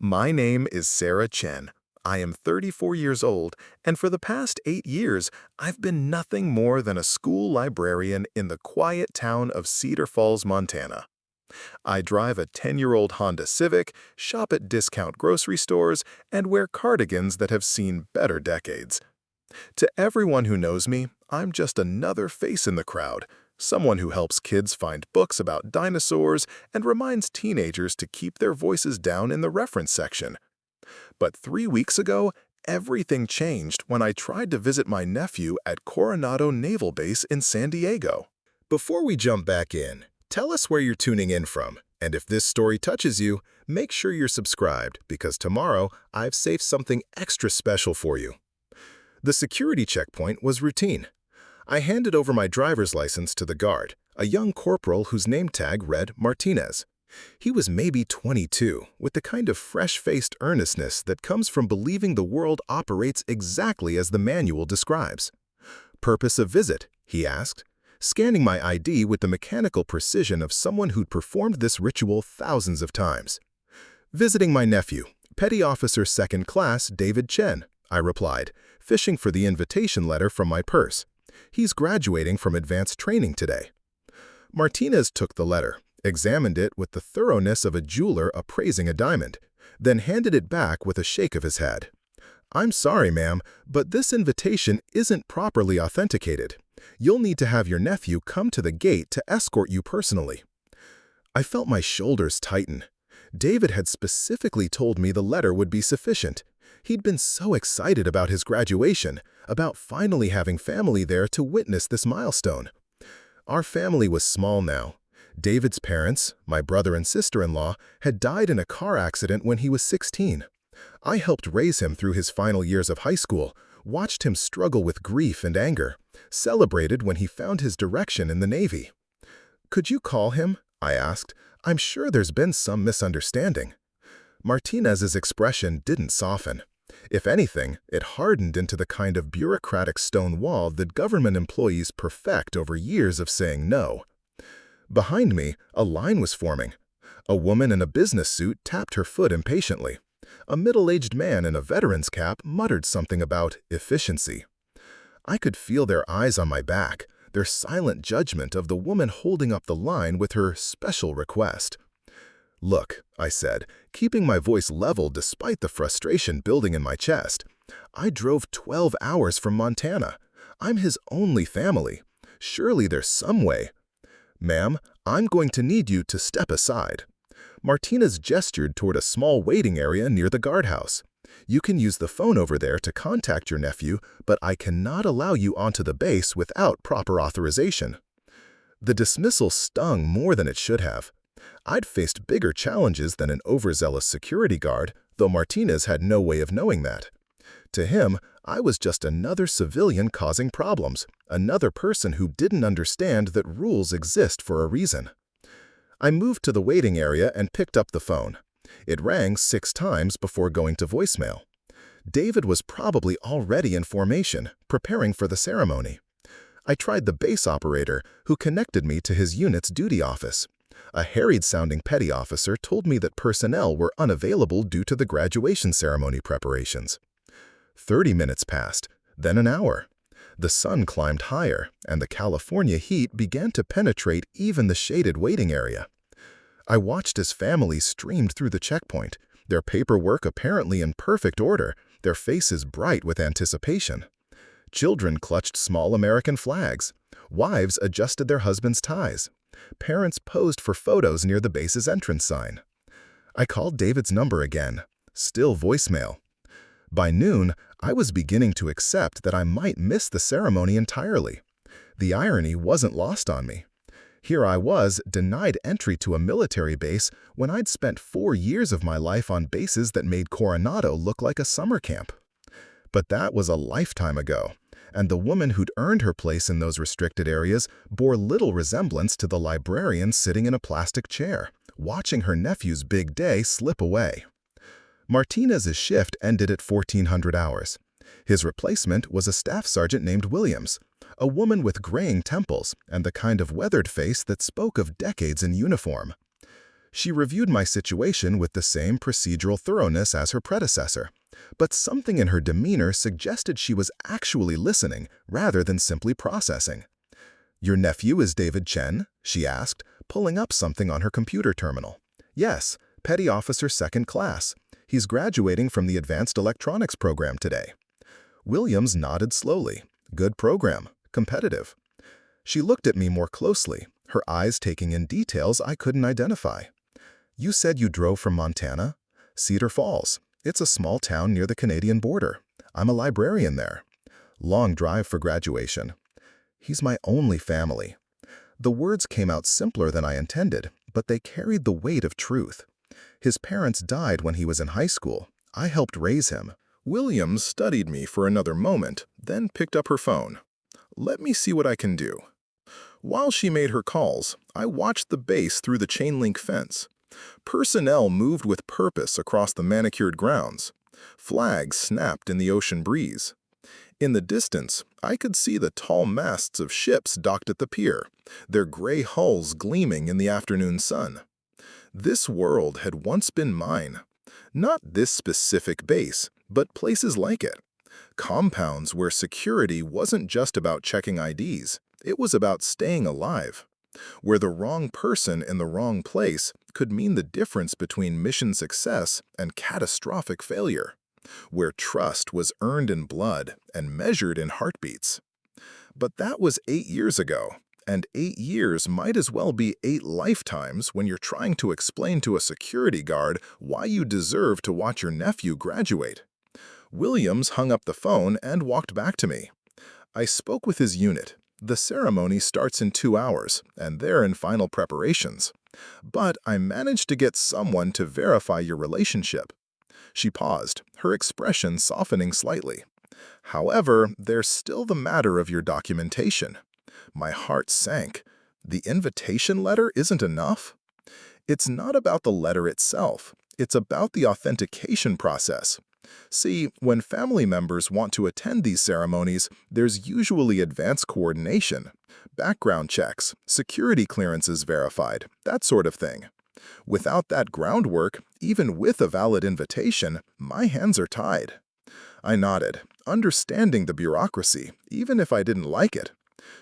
My name is Sarah Chen. I am 34 years old, and for the past 8 years, I've been nothing more than a school librarian in the quiet town of Cedar Falls, Montana. I drive a 10-year-old Honda Civic, shop at discount grocery stores, and wear cardigans that have seen better decades. To everyone who knows me, I'm just another face in the crowd, someone who helps kids find books about dinosaurs and reminds teenagers to keep their voices down in the reference section. But 3 weeks ago, everything changed when I tried to visit my nephew at Coronado Naval Base in San Diego. Before we jump back in, tell us where you're tuning in from, and if this story touches you, make sure you're subscribed because tomorrow I've saved something extra special for you. The security checkpoint was routine. I handed over my driver's license to the guard, a young corporal whose name tag read Martinez. He was maybe 22, with the kind of fresh-faced earnestness that comes from believing the world operates exactly as the manual describes. "Purpose of visit?" he asked, scanning my ID with the mechanical precision of someone who'd performed this ritual thousands of times. "Visiting my nephew, Petty Officer Second Class David Chen," I replied, fishing for the invitation letter from my purse. "He's graduating from advanced training today." Martinez took the letter, examined it with the thoroughness of a jeweler appraising a diamond, then handed it back with a shake of his head. "I'm sorry, ma'am, but this invitation isn't properly authenticated. You'll need to have your nephew come to the gate to escort you personally." I felt my shoulders tighten. David had specifically told me the letter would be sufficient. He'd been so excited about his graduation, about finally having family there to witness this milestone. Our family was small now. David's parents, my brother and sister-in-law, had died in a car accident when he was 16. I helped raise him through his final years of high school, watched him struggle with grief and anger, celebrated when he found his direction in the Navy. "Could you call him?" I asked. "I'm sure there's been some misunderstanding." Martinez's expression didn't soften. If anything, it hardened into the kind of bureaucratic stone wall that government employees perfect over years of saying no. Behind me, a line was forming. A woman in a business suit tapped her foot impatiently. A middle-aged man in a veteran's cap muttered something about efficiency. I could feel their eyes on my back, their silent judgment of the woman holding up the line with her special request. "Look," I said, keeping my voice level despite the frustration building in my chest. "I drove 12 hours from Montana. I'm his only family. Surely there's some way." "Ma'am, I'm going to need you to step aside." Martinez gestured toward a small waiting area near the guardhouse. "You can use the phone over there to contact your nephew, but I cannot allow you onto the base without proper authorization." The dismissal stung more than it should have. I'd faced bigger challenges than an overzealous security guard, though Martinez had no way of knowing that. To him, I was just another civilian causing problems, another person who didn't understand that rules exist for a reason. I moved to the waiting area and picked up the phone. It rang 6 times before going to voicemail. David was probably already in formation, preparing for the ceremony. I tried the base operator, who connected me to his unit's duty office. A harried-sounding petty officer told me that personnel were unavailable due to the graduation ceremony preparations. 30 minutes passed, then an hour. The sun climbed higher, and the California heat began to penetrate even the shaded waiting area. I watched as families streamed through the checkpoint, their paperwork apparently in perfect order, their faces bright with anticipation. Children clutched small American flags. Wives adjusted their husbands' ties. Parents posed for photos near the base's entrance sign. I called David's number again. Still voicemail. By noon, I was beginning to accept that I might miss the ceremony entirely. The irony wasn't lost on me. Here I was, denied entry to a military base when I'd spent 4 years of my life on bases that made Coronado look like a summer camp. But that was a lifetime ago, and the woman who'd earned her place in those restricted areas bore little resemblance to the librarian sitting in a plastic chair, watching her nephew's big day slip away. Martinez's shift ended at 1400 hours. His replacement was a staff sergeant named Williams, a woman with graying temples and the kind of weathered face that spoke of decades in uniform. She reviewed my situation with the same procedural thoroughness as her predecessor, but something in her demeanor suggested she was actually listening rather than simply processing. "Your nephew is David Chen?" she asked, pulling up something on her computer terminal. "Yes, Petty Officer Second Class. He's graduating from the Advanced Electronics program today." Williams nodded slowly. "Good program. Competitive." She looked at me more closely, her eyes taking in details I couldn't identify. "You said you drove from Montana?" "Cedar Falls. It's a small town near the Canadian border. I'm a librarian there." "Long drive for graduation." "He's my only family." The words came out simpler than I intended, but they carried the weight of truth. His parents died when he was in high school. I helped raise him. Williams studied me for another moment, then picked up her phone. "Let me see what I can do." While she made her calls, I watched the base through the chain-link fence. Personnel moved with purpose across the manicured grounds. Flags snapped in the ocean breeze. In the distance, I could see the tall masts of ships docked at the pier, their gray hulls gleaming in the afternoon sun. This world had once been mine. Not this specific base, but places like it. Compounds where security wasn't just about checking IDs, it was about staying alive. Where the wrong person in the wrong place could mean the difference between mission success and catastrophic failure. Where trust was earned in blood and measured in heartbeats. But that was 8 years ago, and 8 years might as well be 8 lifetimes when you're trying to explain to a security guard why you deserve to watch your nephew graduate. Williams hung up the phone and walked back to me. "I spoke with his unit. The ceremony starts in 2 hours, and they're in final preparations. But I managed to get someone to verify your relationship." She paused, her expression softening slightly. "However, there's still the matter of your documentation." My heart sank. The invitation letter isn't enough? It's not about the letter itself. It's about the authentication process. See, when family members want to attend these ceremonies, there's usually advanced coordination, background checks, security clearances verified, that sort of thing. Without that groundwork, even with a valid invitation, my hands are tied. I nodded, understanding the bureaucracy, even if I didn't like it.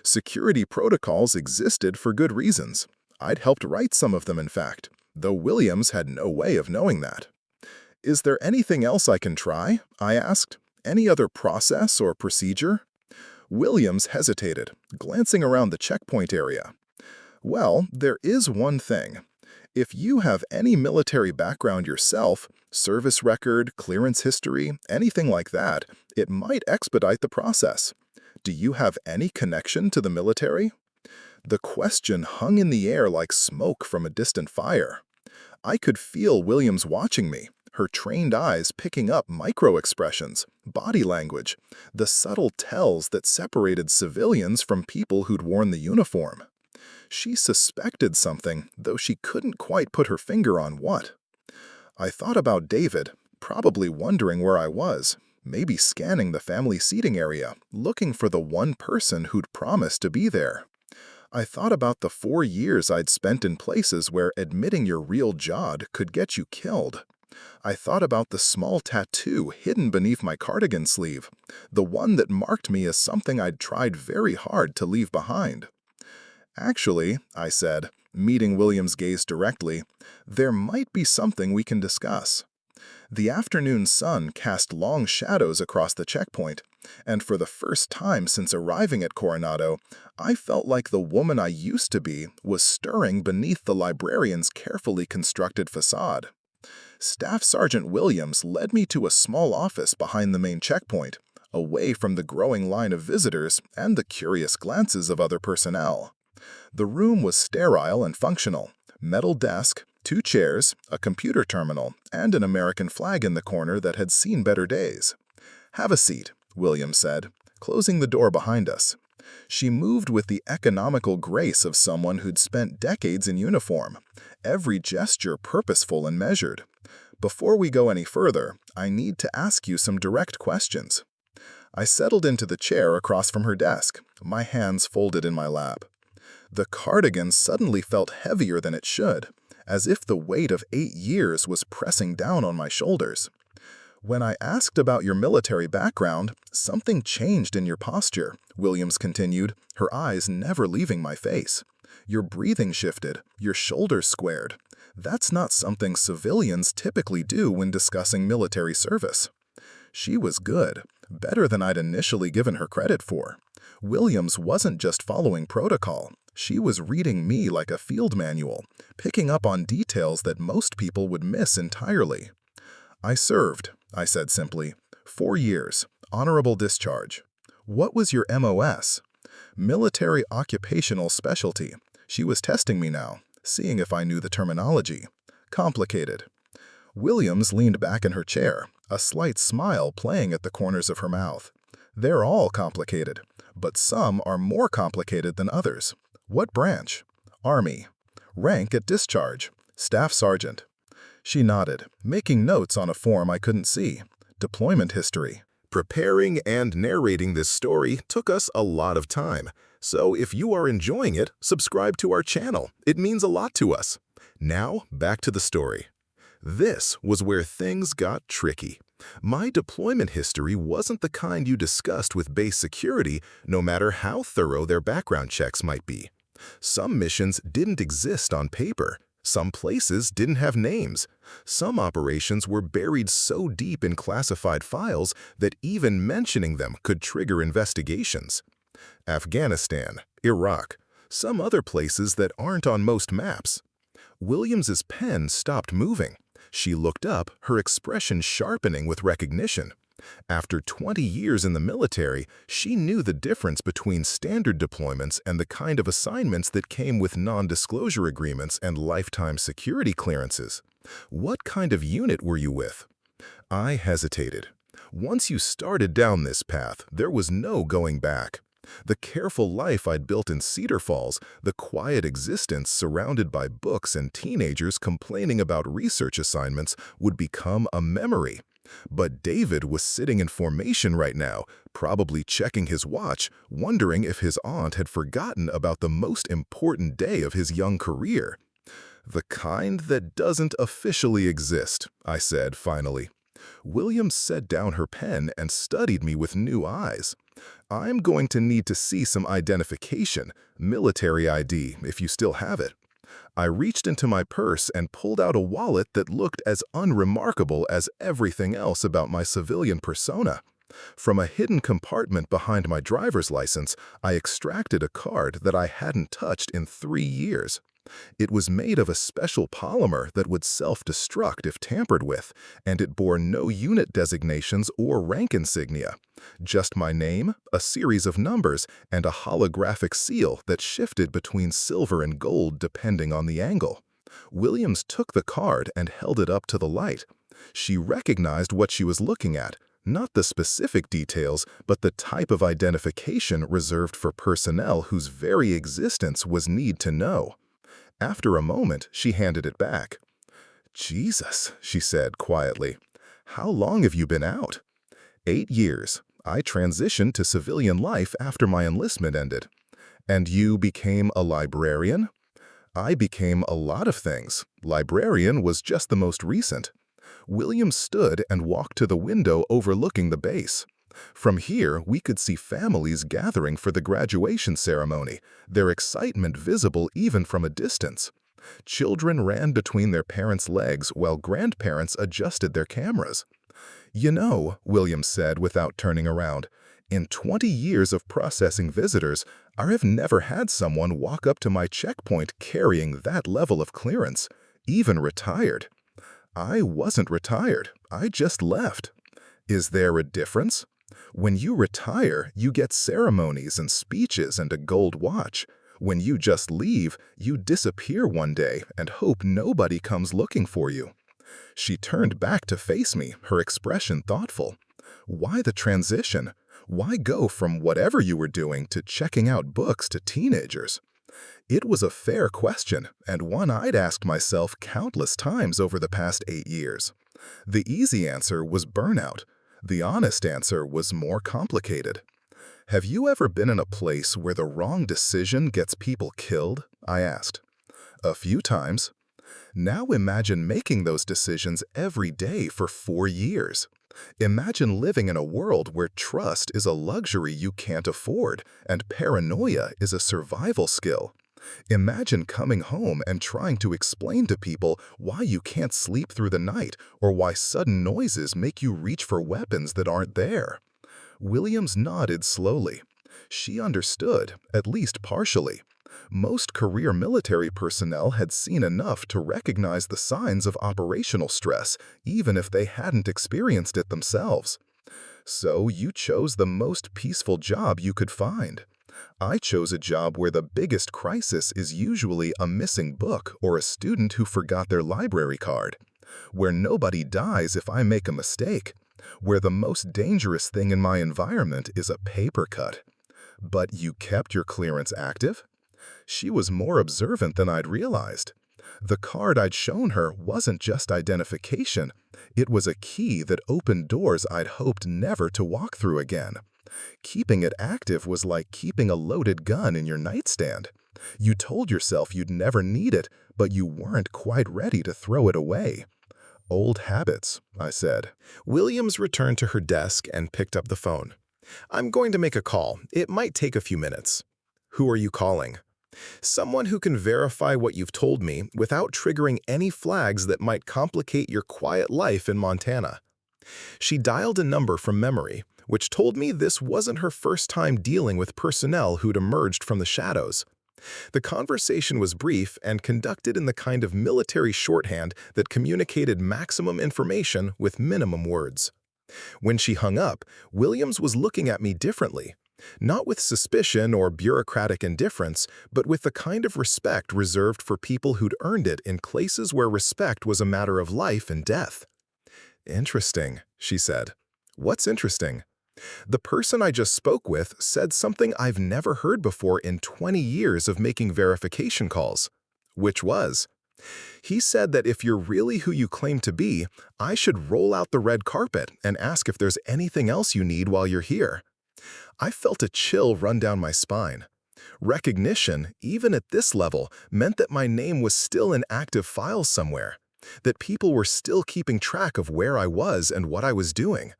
Security protocols existed for good reasons. I'd helped write some of them, in fact, though Williams had no way of knowing that. "Is there anything else I can try?" I asked. "Any other process or procedure?" Williams hesitated, glancing around the checkpoint area. "Well, there is one thing. If you have any military background yourself, service record, clearance history, anything like that, it might expedite the process. Do you have any connection to the military?" The question hung in the air like smoke from a distant fire. I could feel Williams watching me, her trained eyes picking up micro-expressions, body language, the subtle tells that separated civilians from people who'd worn the uniform. She suspected something, though she couldn't quite put her finger on what. I thought about David, probably wondering where I was, maybe scanning the family seating area, looking for the one person who'd promised to be there. I thought about the 4 years I'd spent in places where admitting your real jod could get you killed. I thought about the small tattoo hidden beneath my cardigan sleeve, the one that marked me as something I'd tried very hard to leave behind. "Actually," I said, meeting Williams' gaze directly, "there might be something we can discuss." The afternoon sun cast long shadows across the checkpoint, and for the first time since arriving at Coronado, I felt like the woman I used to be was stirring beneath the librarian's carefully constructed facade. Staff Sergeant Williams led me to a small office behind the main checkpoint, away from the growing line of visitors and the curious glances of other personnel. The room was sterile and functional, metal desk, 2 chairs, a computer terminal, and an American flag in the corner that had seen better days. "Have a seat," Williams said, closing the door behind us. She moved with the economical grace of someone who'd spent decades in uniform, every gesture purposeful and measured. "Before we go any further, I need to ask you some direct questions." I settled into the chair across from her desk, my hands folded in my lap. The cardigan suddenly felt heavier than it should, as if the weight of 8 years was pressing down on my shoulders. When I asked about your military background, something changed in your posture, Williams continued, her eyes never leaving my face. Your breathing shifted, your shoulders squared. That's not something civilians typically do when discussing military service. She was good, better than I'd initially given her credit for. Williams wasn't just following protocol. She was reading me like a field manual, picking up on details that most people would miss entirely. I served, I said simply. 4 years, honorable discharge. What was your MOS? Military occupational specialty. She was testing me now, seeing if I knew the terminology. Complicated. Williams leaned back in her chair, a slight smile playing at the corners of her mouth. They're all complicated, but some are more complicated than others. What branch? Army. Rank at discharge. Staff Sergeant. She nodded, making notes on a form I couldn't see. Deployment history. Preparing and narrating this story took us a lot of time, so if you are enjoying it, subscribe to our channel. It means a lot to us. Now, back to the story. This was where things got tricky. My deployment history wasn't the kind you discussed with base security, no matter how thorough their background checks might be. Some missions didn't exist on paper. Some places didn't have names. Some operations were buried so deep in classified files that even mentioning them could trigger investigations. Afghanistan, Iraq, some other places that aren't on most maps. Williams's pen stopped moving. She looked up, her expression sharpening with recognition. After 20 years in the military, she knew the difference between standard deployments and the kind of assignments that came with non-disclosure agreements and lifetime security clearances. What kind of unit were you with? I hesitated. Once you started down this path, there was no going back. The careful life I'd built in Cedar Falls, the quiet existence surrounded by books and teenagers complaining about research assignments would become a memory. But David was sitting in formation right now, probably checking his watch, wondering if his aunt had forgotten about the most important day of his young career. The kind that doesn't officially exist, I said finally. Williams set down her pen and studied me with new eyes. I'm going to need to see some identification, military ID, if you still have it. I reached into my purse and pulled out a wallet that looked as unremarkable as everything else about my civilian persona. From a hidden compartment behind my driver's license, I extracted a card that I hadn't touched in 3 years. It was made of a special polymer that would self-destruct if tampered with, and it bore no unit designations or rank insignia. Just my name, a series of numbers, and a holographic seal that shifted between silver and gold depending on the angle. Williams took the card and held it up to the light. She recognized what she was looking at, not the specific details, but the type of identification reserved for personnel whose very existence was need to know. After a moment, she handed it back. "Jesus," she said quietly. "How long have you been out?" 8 years. I transitioned to civilian life after my enlistment ended. And you became a librarian? I became a lot of things. Librarian was just the most recent. William stood and walked to the window overlooking the base. From here, we could see families gathering for the graduation ceremony, their excitement visible even from a distance. Children ran between their parents' legs while grandparents adjusted their cameras. "You know," William said without turning around, "in 20 years of processing visitors, I have never had someone walk up to my checkpoint carrying that level of clearance, even retired." I wasn't retired. I just left. Is there a difference? When you retire, you get ceremonies and speeches and a gold watch. When you just leave, you disappear one day and hope nobody comes looking for you. She turned back to face me, her expression thoughtful. Why the transition? Why go from whatever you were doing to checking out books to teenagers? It was a fair question, and one I'd asked myself countless times over the past 8 years. The easy answer was burnout. The honest answer was more complicated. "Have you ever been in a place where the wrong decision gets people killed?" I asked. "A few times." Now imagine making those decisions every day for 4 years. Imagine living in a world where trust is a luxury you can't afford and paranoia is a survival skill. Imagine coming home and trying to explain to people why you can't sleep through the night or why sudden noises make you reach for weapons that aren't there. Williams nodded slowly. She understood, at least partially. Most career military personnel had seen enough to recognize the signs of operational stress, even if they hadn't experienced it themselves. So you chose the most peaceful job you could find. I chose a job where the biggest crisis is usually a missing book or a student who forgot their library card, where nobody dies if I make a mistake, where the most dangerous thing in my environment is a paper cut. But you kept your clearance active? She was more observant than I'd realized. The card I'd shown her wasn't just identification, it was a key that opened doors I'd hoped never to walk through again. Keeping it active was like keeping a loaded gun in your nightstand. You told yourself you'd never need it, but you weren't quite ready to throw it away. Old habits, I said. Williams returned to her desk and picked up the phone. I'm going to make a call. It might take a few minutes. Who are you calling? Someone who can verify what you've told me without triggering any flags that might complicate your quiet life in Montana. She dialed a number from memory, which told me this wasn't her first time dealing with personnel who'd emerged from the shadows. The conversation was brief and conducted in the kind of military shorthand that communicated maximum information with minimum words. When she hung up, Williams was looking at me differently. Not with suspicion or bureaucratic indifference, but with the kind of respect reserved for people who'd earned it in places where respect was a matter of life and death. Interesting, she said. What's interesting? The person I just spoke with said something I've never heard before in 20 years of making verification calls. Which was? He said that if you're really who you claim to be, I should roll out the red carpet and ask if there's anything else you need while you're here. I felt a chill run down my spine. Recognition, even at this level, meant that my name was still in active files somewhere, that people were still keeping track of where I was and what I was doing,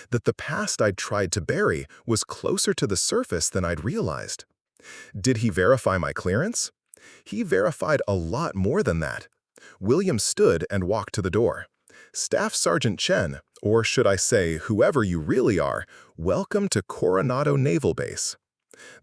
that the past I'd tried to bury was closer to the surface than I'd realized. Did he verify my clearance? He verified a lot more than that. William stood and walked to the door. Staff Sergeant Chen, or should I say, whoever you really are, welcome to Coronado Naval Base.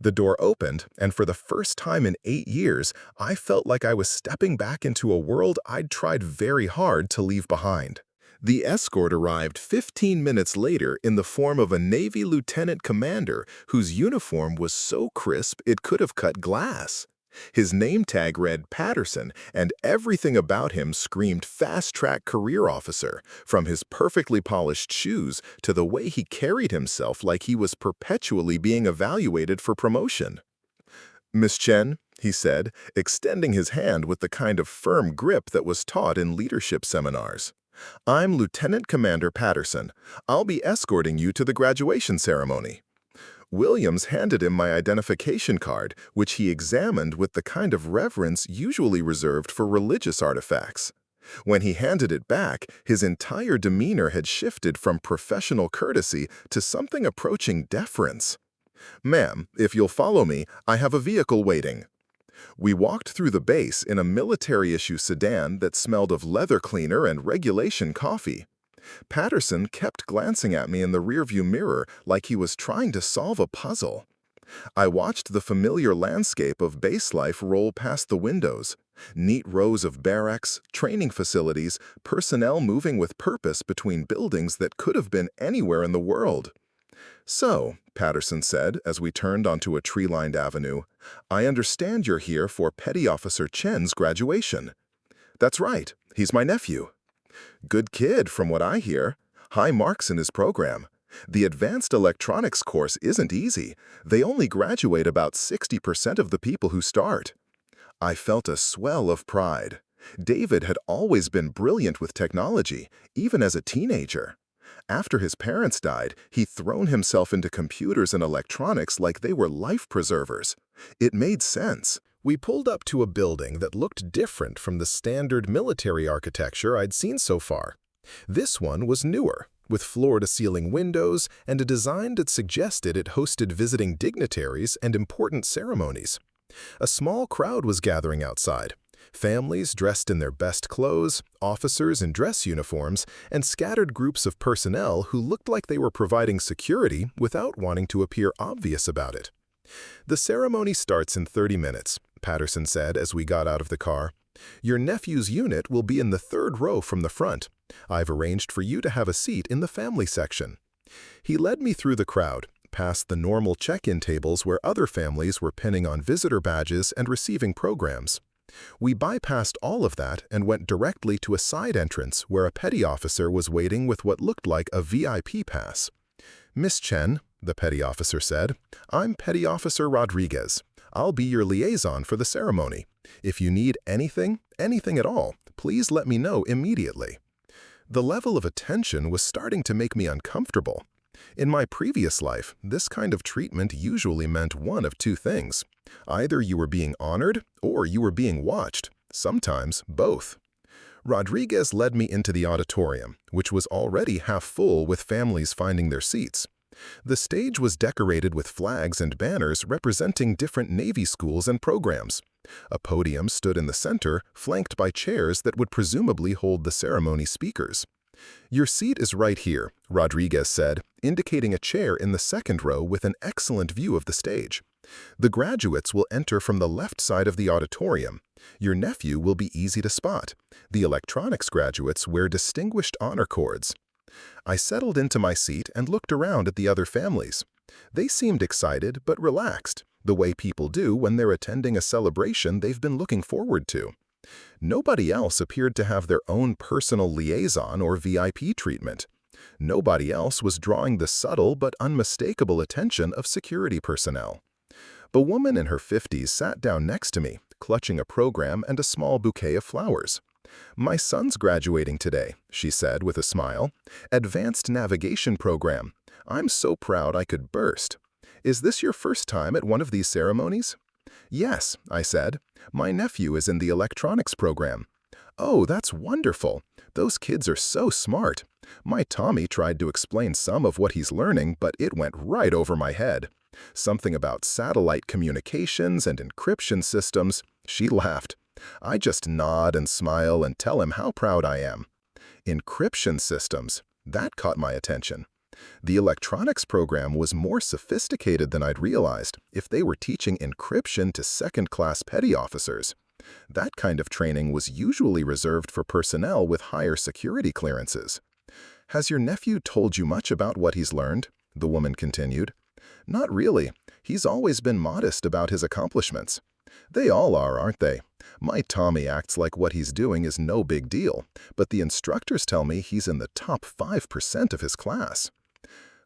The door opened, and for the first time in 8 years, I felt like I was stepping back into a world I'd tried very hard to leave behind. The escort arrived 15 minutes later in the form of a Navy lieutenant commander whose uniform was so crisp it could have cut glass. His name tag read Patterson, and everything about him screamed fast-track career officer, from his perfectly polished shoes to the way he carried himself like he was perpetually being evaluated for promotion. "Miss Chen," he said, extending his hand with the kind of firm grip that was taught in leadership seminars. "I'm Lieutenant Commander Patterson. I'll be escorting you to the graduation ceremony." Williams handed him my identification card, which he examined with the kind of reverence usually reserved for religious artifacts. When he handed it back, his entire demeanor had shifted from professional courtesy to something approaching deference. "Ma'am, if you'll follow me, I have a vehicle waiting." We walked through the base in a military-issue sedan that smelled of leather cleaner and regulation coffee. Patterson kept glancing at me in the rearview mirror like he was trying to solve a puzzle. I watched the familiar landscape of base life roll past the windows. Neat rows of barracks, training facilities, personnel moving with purpose between buildings that could have been anywhere in the world. "So," Patterson said as we turned onto a tree-lined avenue, "I understand you're here for Petty Officer Chen's graduation." "That's right. He's my nephew." "Good kid, from what I hear. High marks in his program. The advanced electronics course isn't easy. They only graduate about 60% of the people who start." I felt a swell of pride. David had always been brilliant with technology, even as a teenager. After his parents died, he'd thrown himself into computers and electronics like they were life preservers. It made sense. We pulled up to a building that looked different from the standard military architecture I'd seen so far. This one was newer, with floor-to-ceiling windows and a design that suggested it hosted visiting dignitaries and important ceremonies. A small crowd was gathering outside. Families dressed in their best clothes, officers in dress uniforms, and scattered groups of personnel who looked like they were providing security without wanting to appear obvious about it. "The ceremony starts in 30 minutes, Patterson said as we got out of the car. "Your nephew's unit will be in the third row from the front. I've arranged for you to have a seat in the family section." He led me through the crowd, past the normal check-in tables where other families were pinning on visitor badges and receiving programs. We bypassed all of that and went directly to a side entrance where a petty officer was waiting with what looked like a VIP pass. "Miss Chen," the petty officer said, "I'm Petty Officer Rodriguez. I'll be your liaison for the ceremony. If you need anything at all, please let me know immediately." The level of attention was starting to make me uncomfortable. In my previous life, this kind of treatment usually meant one of two things. Either you were being honored or you were being watched, sometimes both. Rodriguez led me into the auditorium, which was already half full with families finding their seats. The stage was decorated with flags and banners representing different Navy schools and programs. A podium stood in the center, flanked by chairs that would presumably hold the ceremony speakers. "Your seat is right here," Rodriguez said, indicating a chair in the second row with an excellent view of the stage. "The graduates will enter from the left side of the auditorium. Your nephew will be easy to spot. The electronics graduates wear distinguished honor cords." I settled into my seat and looked around at the other families. They seemed excited but relaxed, the way people do when they're attending a celebration they've been looking forward to. Nobody else appeared to have their own personal liaison or VIP treatment. Nobody else was drawing the subtle but unmistakable attention of security personnel. A woman in her 50s sat down next to me, clutching a program and a small bouquet of flowers. "My son's graduating today," she said with a smile. "Advanced Navigation Program. I'm so proud I could burst. Is this your first time at one of these ceremonies?" "Yes," I said. "My nephew is in the electronics program." "Oh, that's wonderful. Those kids are so smart. My Tommy tried to explain some of what he's learning, but it went right over my head. Something about satellite communications and encryption systems." She laughed. I just nod and smile and tell him how proud I am. Encryption systems. That caught my attention. The electronics program was more sophisticated than I'd realized if they were teaching encryption to second-class petty officers. That kind of training was usually reserved for personnel with higher security clearances. "Has your nephew told you much about what he's learned?" the woman continued. "Not really. He's always been modest about his accomplishments." "They all are, aren't they? My Tommy acts like what he's doing is no big deal, but the instructors tell me he's in the top 5% of his class."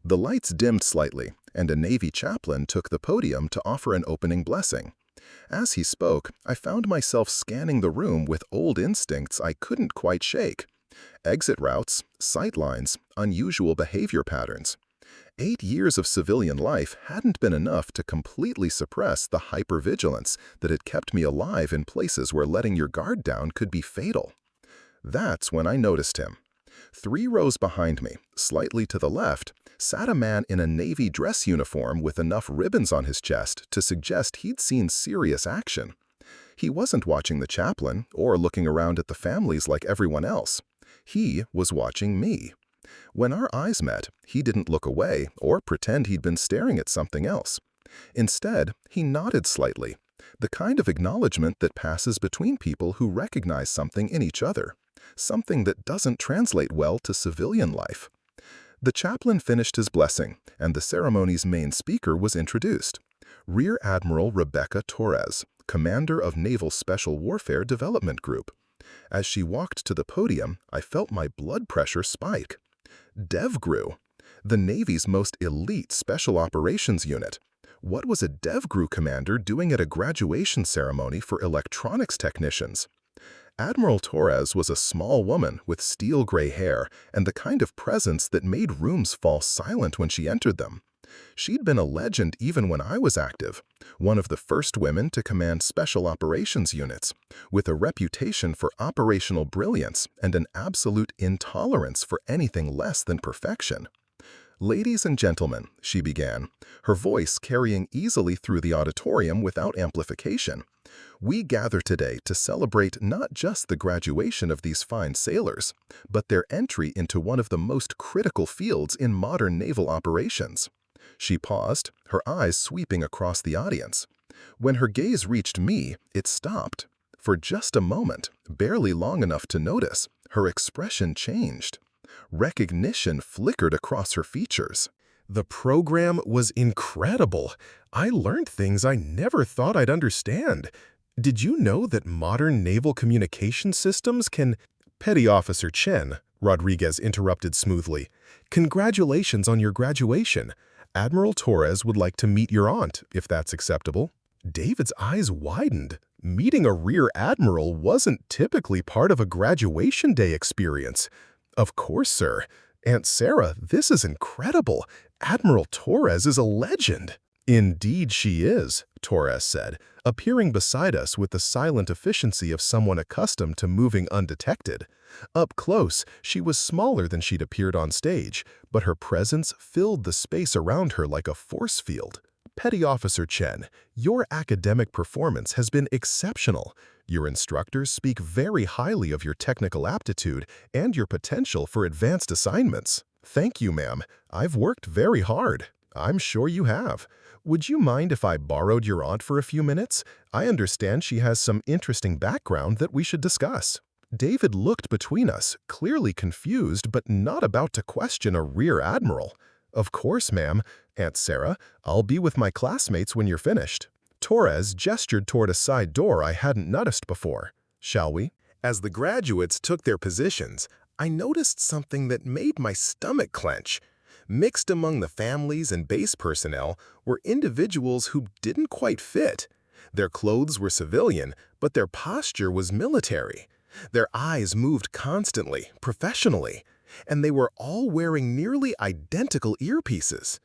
The lights dimmed slightly, and a Navy chaplain took the podium to offer an opening blessing. As he spoke, I found myself scanning the room with old instincts I couldn't quite shake. Exit routes, sight lines, unusual behavior patterns. 8 years of civilian life hadn't been enough to completely suppress the hypervigilance that had kept me alive in places where letting your guard down could be fatal. That's when I noticed him. 3 rows behind me, slightly to the left, sat a man in a Navy dress uniform with enough ribbons on his chest to suggest he'd seen serious action. He wasn't watching the chaplain or looking around at the families like everyone else. He was watching me. When our eyes met, he didn't look away or pretend he'd been staring at something else. Instead, he nodded slightly, the kind of acknowledgement that passes between people who recognize something in each other, something that doesn't translate well to civilian life. The chaplain finished his blessing, and the ceremony's main speaker was introduced. Rear Admiral Rebecca Torres, commander of Naval Special Warfare Development Group. As she walked to the podium, I felt my blood pressure spike. DevGru, the Navy's most elite special operations unit. What was a DevGru commander doing at a graduation ceremony for electronics technicians? Admiral Torres was a small woman with steel gray hair and the kind of presence that made rooms fall silent when she entered them. She'd been a legend even when I was active, one of the first women to command special operations units, with a reputation for operational brilliance and an absolute intolerance for anything less than perfection. "Ladies and gentlemen," she began, her voice carrying easily through the auditorium without amplification, "we gather today to celebrate not just the graduation of these fine sailors, but their entry into one of the most critical fields in modern naval operations." She paused, her eyes sweeping across the audience. When her gaze reached me, it stopped. For just a moment, barely long enough to notice, her expression changed. Recognition flickered across her features. The program was incredible. I learned things I never thought I'd understand. Did you know that modern naval communication systems can— Petty Officer Chen, Rodriguez interrupted smoothly. Congratulations on your graduation. Admiral Torres would like to meet your aunt, if that's acceptable. David's eyes widened. Meeting a rear admiral wasn't typically part of a graduation day experience. Of course, sir. Aunt Sarah, this is incredible. Admiral Torres is a legend. Indeed she is, Torres said, appearing beside us with the silent efficiency of someone accustomed to moving undetected. Up close, she was smaller than she'd appeared on stage, but her presence filled the space around her like a force field. Petty Officer Chen, your academic performance has been exceptional. Your instructors speak very highly of your technical aptitude and your potential for advanced assignments. Thank you, ma'am. I've worked very hard. I'm sure you have. Would you mind if I borrowed your aunt for a few minutes? I understand she has some interesting background that we should discuss. David looked between us, clearly confused but not about to question a rear admiral. Of course, ma'am. Aunt Sarah, I'll be with my classmates when you're finished. Torres gestured toward a side door I hadn't noticed before. Shall we? As the graduates took their positions, I noticed something that made my stomach clench. Mixed among the families and base personnel were individuals who didn't quite fit. Their clothes were civilian, but their posture was military. Their eyes moved constantly, professionally, and they were all wearing nearly identical earpieces.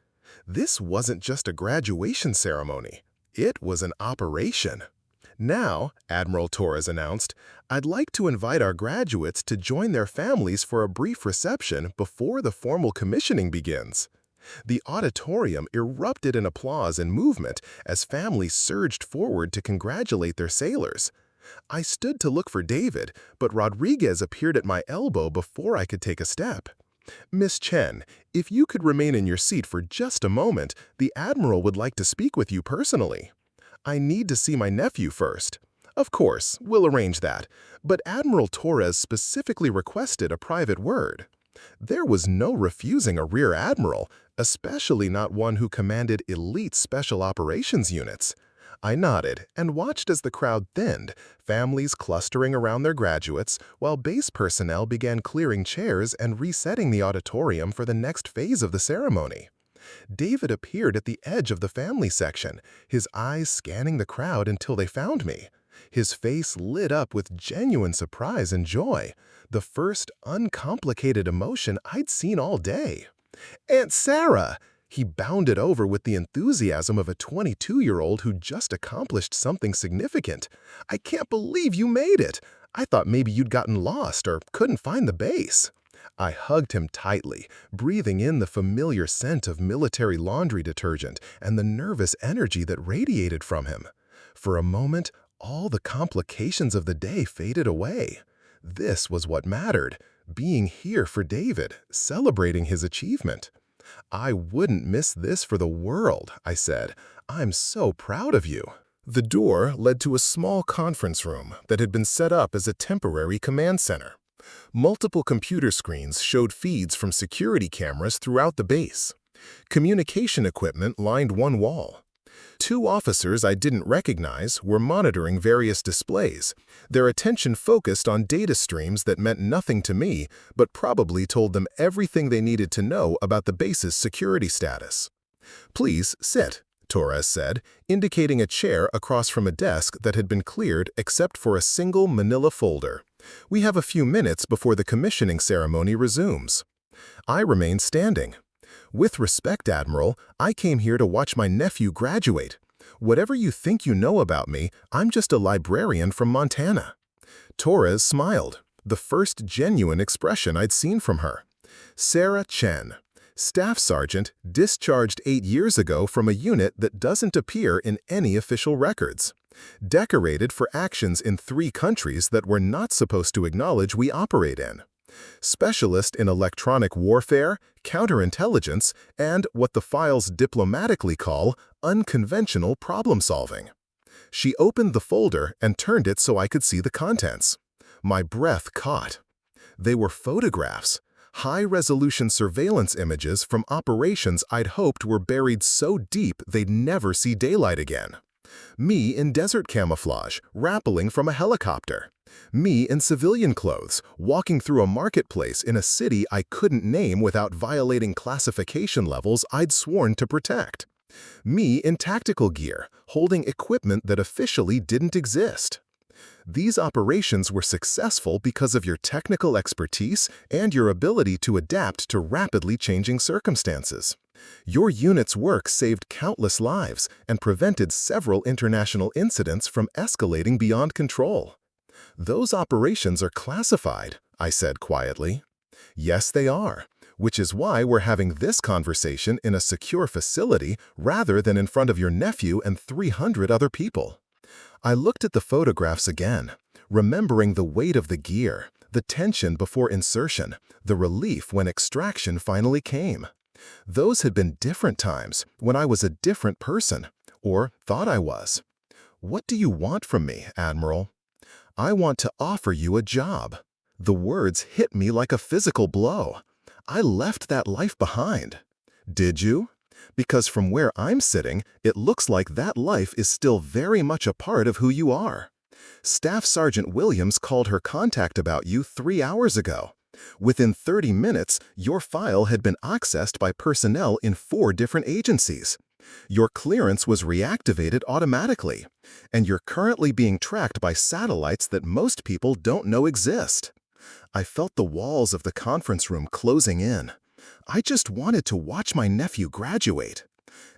This wasn't just a graduation ceremony. It was an operation. Now, Admiral Torres announced, I'd like to invite our graduates to join their families for a brief reception before the formal commissioning begins. The auditorium erupted in applause and movement as families surged forward to congratulate their sailors. I stood to look for David, but Rodriguez appeared at my elbow before I could take a step. Miss Chen, if you could remain in your seat for just a moment, the Admiral would like to speak with you personally. I need to see my nephew first. Of course, we'll arrange that, but Admiral Torres specifically requested a private word. There was no refusing a rear admiral, especially not one who commanded elite special operations units. I nodded and watched as the crowd thinned, families clustering around their graduates, while base personnel began clearing chairs and resetting the auditorium for the next phase of the ceremony. David appeared at the edge of the family section, his eyes scanning the crowd until they found me. His face lit up with genuine surprise and joy, the first uncomplicated emotion I'd seen all day. Aunt Sarah! He bounded over with the enthusiasm of a 22-year-old who just accomplished something significant. I can't believe you made it. I thought maybe you'd gotten lost or couldn't find the base. I hugged him tightly, breathing in the familiar scent of military laundry detergent and the nervous energy that radiated from him. For a moment, all the complications of the day faded away. This was what mattered, being here for David, celebrating his achievement. I wouldn't miss this for the world, I said. I'm so proud of you. The door led to a small conference room that had been set up as a temporary command center. Multiple computer screens showed feeds from security cameras throughout the base. Communication equipment lined one wall. Two officers I didn't recognize were monitoring various displays, their attention focused on data streams that meant nothing to me, but probably told them everything they needed to know about the base's security status. Please sit, Torres said, indicating a chair across from a desk that had been cleared except for a single manila folder. We have a few minutes before the commissioning ceremony resumes. I remained standing. With respect, Admiral, I came here to watch my nephew graduate. Whatever you think you know about me, I'm just a librarian from Montana. Torres smiled, the first genuine expression I'd seen from her. Sarah Chen, Staff Sergeant, discharged 8 years ago from a unit that doesn't appear in any official records. Decorated for actions in 3 countries that we're not supposed to acknowledge we operate in. Specialist in electronic warfare, counterintelligence, and what the files diplomatically call unconventional problem-solving. She opened the folder and turned it so I could see the contents. My breath caught. They were photographs, high-resolution surveillance images from operations I'd hoped were buried so deep they'd never see daylight again. Me in desert camouflage, rappelling from a helicopter. Me in civilian clothes, walking through a marketplace in a city I couldn't name without violating classification levels I'd sworn to protect. Me in tactical gear, holding equipment that officially didn't exist. These operations were successful because of your technical expertise and your ability to adapt to rapidly changing circumstances. Your unit's work saved countless lives and prevented several international incidents from escalating beyond control. Those operations are classified, I said quietly. Yes, they are, which is why we're having this conversation in a secure facility rather than in front of your nephew and 300 other people. I looked at the photographs again, remembering the weight of the gear, the tension before insertion, the relief when extraction finally came. Those had been different times, when I was a different person, or thought I was. What do you want from me, Admiral? I want to offer you a job. The words hit me like a physical blow. I left that life behind. Did you? Because from where I'm sitting, it looks like that life is still very much a part of who you are. Staff Sergeant Williams called her contact about you 3 hours ago. Within 30 minutes, your file had been accessed by personnel in 4 different agencies. Your clearance was reactivated automatically, and you're currently being tracked by satellites that most people don't know exist. I felt the walls of the conference room closing in. I just wanted to watch my nephew graduate.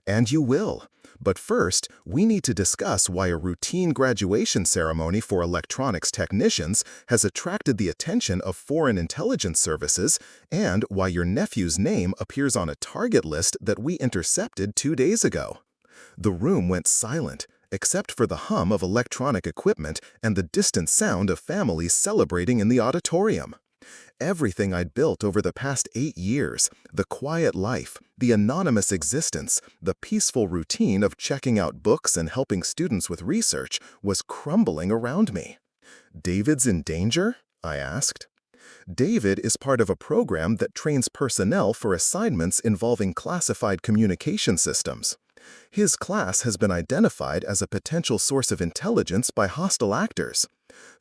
And you will. But first, we need to discuss why a routine graduation ceremony for electronics technicians has attracted the attention of foreign intelligence services and why your nephew's name appears on a target list that we intercepted 2 days ago. The room went silent, except for the hum of electronic equipment and the distant sound of families celebrating in the auditorium. Everything I'd built over the past 8 years, the quiet life, the anonymous existence, the peaceful routine of checking out books and helping students with research, was crumbling around me. David's in danger? I asked. David is part of a program that trains personnel for assignments involving classified communication systems. His class has been identified as a potential source of intelligence by hostile actors.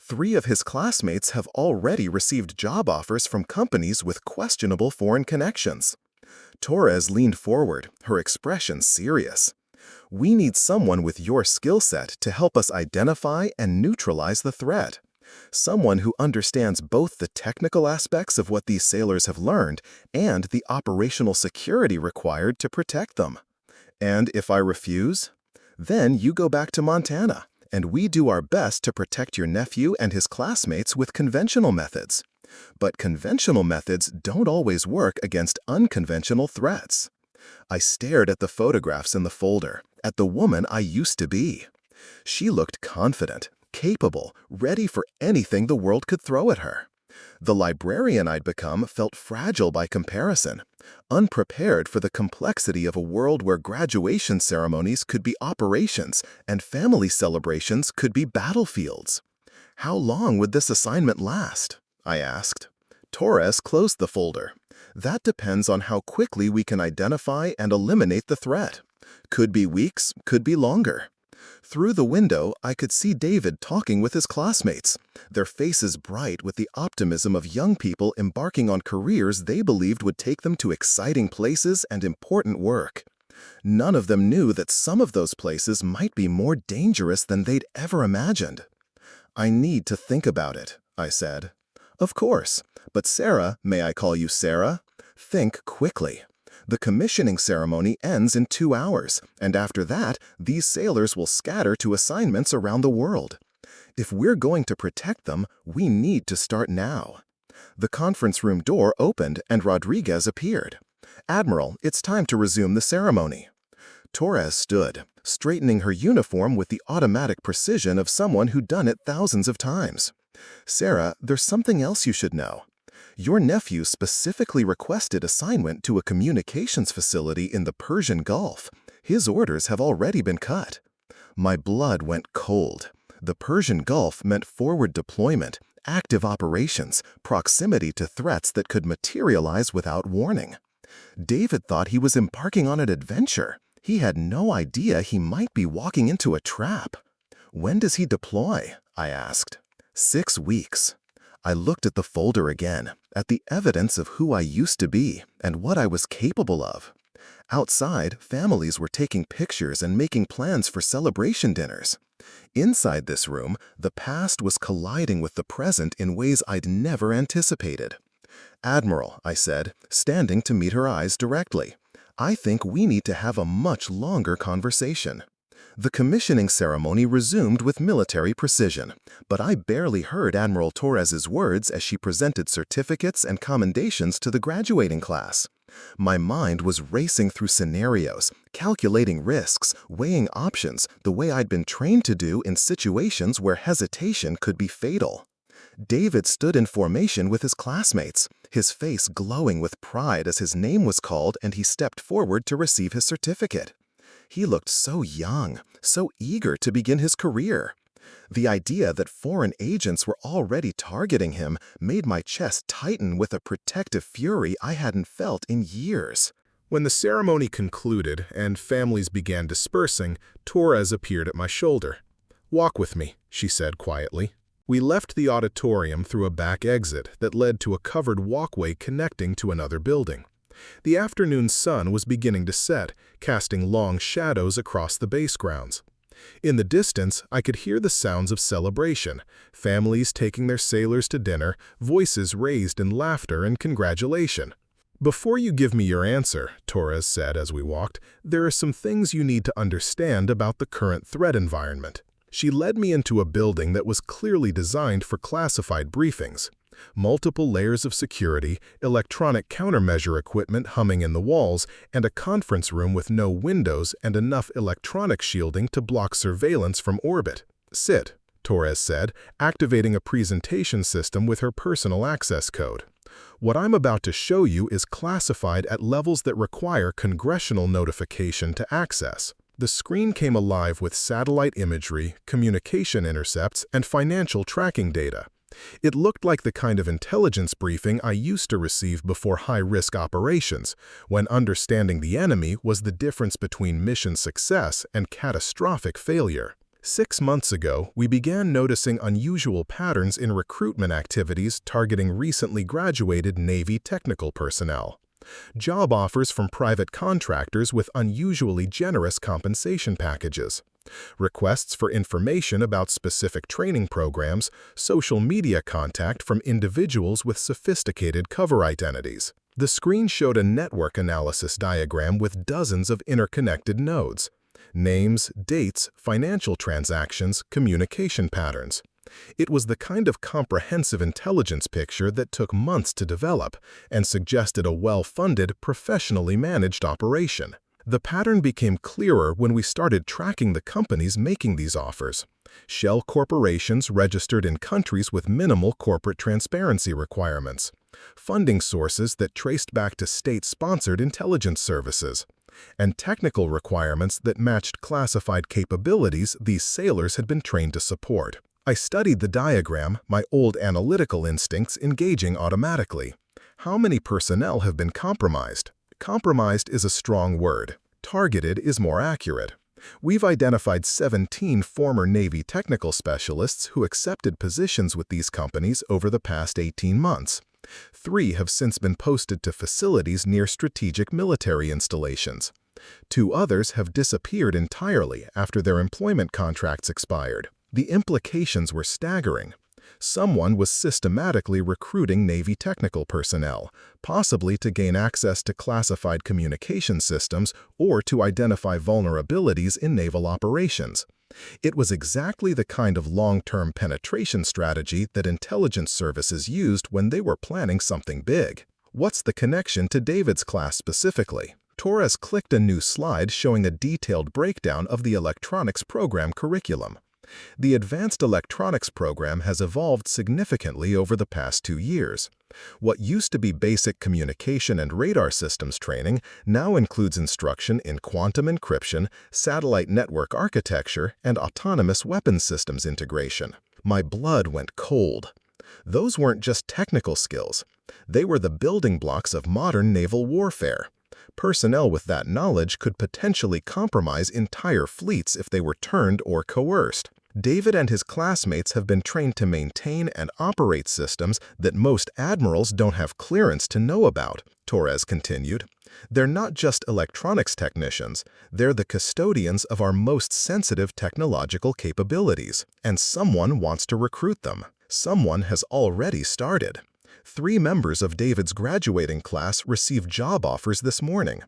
3 of his classmates have already received job offers from companies with questionable foreign connections. Torres leaned forward, her expression serious. We need someone with your skill set to help us identify and neutralize the threat. Someone who understands both the technical aspects of what these sailors have learned and the operational security required to protect them. And if I refuse? Then you go back to Montana, and we do our best to protect your nephew and his classmates with conventional methods. But conventional methods don't always work against unconventional threats. I stared at the photographs in the folder, at the woman I used to be. She looked confident, capable, ready for anything the world could throw at her. The librarian I'd become felt fragile by comparison, unprepared for the complexity of a world where graduation ceremonies could be operations and family celebrations could be battlefields. How long would this assignment last? I asked. Torres closed the folder. That depends on how quickly we can identify and eliminate the threat. Could be weeks, could be longer. Through the window, I could see David talking with his classmates, their faces bright with the optimism of young people embarking on careers they believed would take them to exciting places and important work. None of them knew that some of those places might be more dangerous than they'd ever imagined. I need to think about it, I said. Of course, but Sarah, may I call you Sarah? Think quickly. The commissioning ceremony ends in 2 hours, and after that, these sailors will scatter to assignments around the world. If we're going to protect them, we need to start now." The conference room door opened and Rodriguez appeared. "Admiral, it's time to resume the ceremony." Torres stood, straightening her uniform with the automatic precision of someone who'd done it thousands of times. "Sarah, there's something else you should know. Your nephew specifically requested assignment to a communications facility in the Persian Gulf. His orders have already been cut." My blood went cold. The Persian Gulf meant forward deployment, active operations, proximity to threats that could materialize without warning. David thought he was embarking on an adventure. He had no idea he might be walking into a trap. "When does he deploy?" I asked. 6 weeks. I looked at the folder again, at the evidence of who I used to be and what I was capable of. Outside, families were taking pictures and making plans for celebration dinners. Inside this room, the past was colliding with the present in ways I'd never anticipated. "Admiral," I said, standing to meet her eyes directly, "I think we need to have a much longer conversation." The commissioning ceremony resumed with military precision, but I barely heard Admiral Torres's words as she presented certificates and commendations to the graduating class. My mind was racing through scenarios, calculating risks, weighing options, the way I'd been trained to do in situations where hesitation could be fatal. David stood in formation with his classmates, his face glowing with pride as his name was called and he stepped forward to receive his certificate. He looked so young, so eager to begin his career. The idea that foreign agents were already targeting him made my chest tighten with a protective fury I hadn't felt in years. When the ceremony concluded and families began dispersing, Torres appeared at my shoulder. "Walk with me," she said quietly. We left the auditorium through a back exit that led to a covered walkway connecting to another building. The afternoon sun was beginning to set, casting long shadows across the base grounds. In the distance, I could hear the sounds of celebration, families taking their sailors to dinner, voices raised in laughter and congratulation. "Before you give me your answer," Torres said as we walked, "there are some things you need to understand about the current threat environment." She led me into a building that was clearly designed for classified briefings. Multiple layers of security, electronic countermeasure equipment humming in the walls, and a conference room with no windows and enough electronic shielding to block surveillance from orbit. "Sit," Torres said, activating a presentation system with her personal access code. "What I'm about to show you is classified at levels that require congressional notification to access." The screen came alive with satellite imagery, communication intercepts, and financial tracking data. It looked like the kind of intelligence briefing I used to receive before high-risk operations, when understanding the enemy was the difference between mission success and catastrophic failure. 6 months ago, we began noticing unusual patterns in recruitment activities targeting recently graduated Navy technical personnel. Job offers from private contractors with unusually generous compensation packages. Requests for information about specific training programs, social media contact from individuals with sophisticated cover identities. The screen showed a network analysis diagram with dozens of interconnected nodes. Names, dates, financial transactions, communication patterns. It was the kind of comprehensive intelligence picture that took months to develop and suggested a well-funded, professionally managed operation. The pattern became clearer when we started tracking the companies making these offers. Shell corporations registered in countries with minimal corporate transparency requirements. Funding sources that traced back to state-sponsored intelligence services. And technical requirements that matched classified capabilities these sailors had been trained to support. I studied the diagram, my old analytical instincts engaging automatically. How many personnel have been compromised? Compromised is a strong word. Targeted is more accurate. We've identified 17 former Navy technical specialists who accepted positions with these companies over the past 18 months. 3 have since been posted to facilities near strategic military installations. 2 others have disappeared entirely after their employment contracts expired. The implications were staggering. Someone was systematically recruiting Navy technical personnel, possibly to gain access to classified communication systems or to identify vulnerabilities in naval operations. It was exactly the kind of long-term penetration strategy that intelligence services used when they were planning something big. What's the connection to David's class specifically? Torres clicked a new slide showing a detailed breakdown of the electronics program curriculum. The Advanced Electronics program has evolved significantly over the past 2 years. What used to be basic communication and radar systems training now includes instruction in quantum encryption, satellite network architecture, and autonomous weapons systems integration. My blood went cold. Those weren't just technical skills. They were the building blocks of modern naval warfare. Personnel with that knowledge could potentially compromise entire fleets if they were turned or coerced. David and his classmates have been trained to maintain and operate systems that most admirals don't have clearance to know about, Torres continued. They're not just electronics technicians, they're the custodians of our most sensitive technological capabilities, and someone wants to recruit them. Someone has already started. 3 members of David's graduating class received job offers this morning.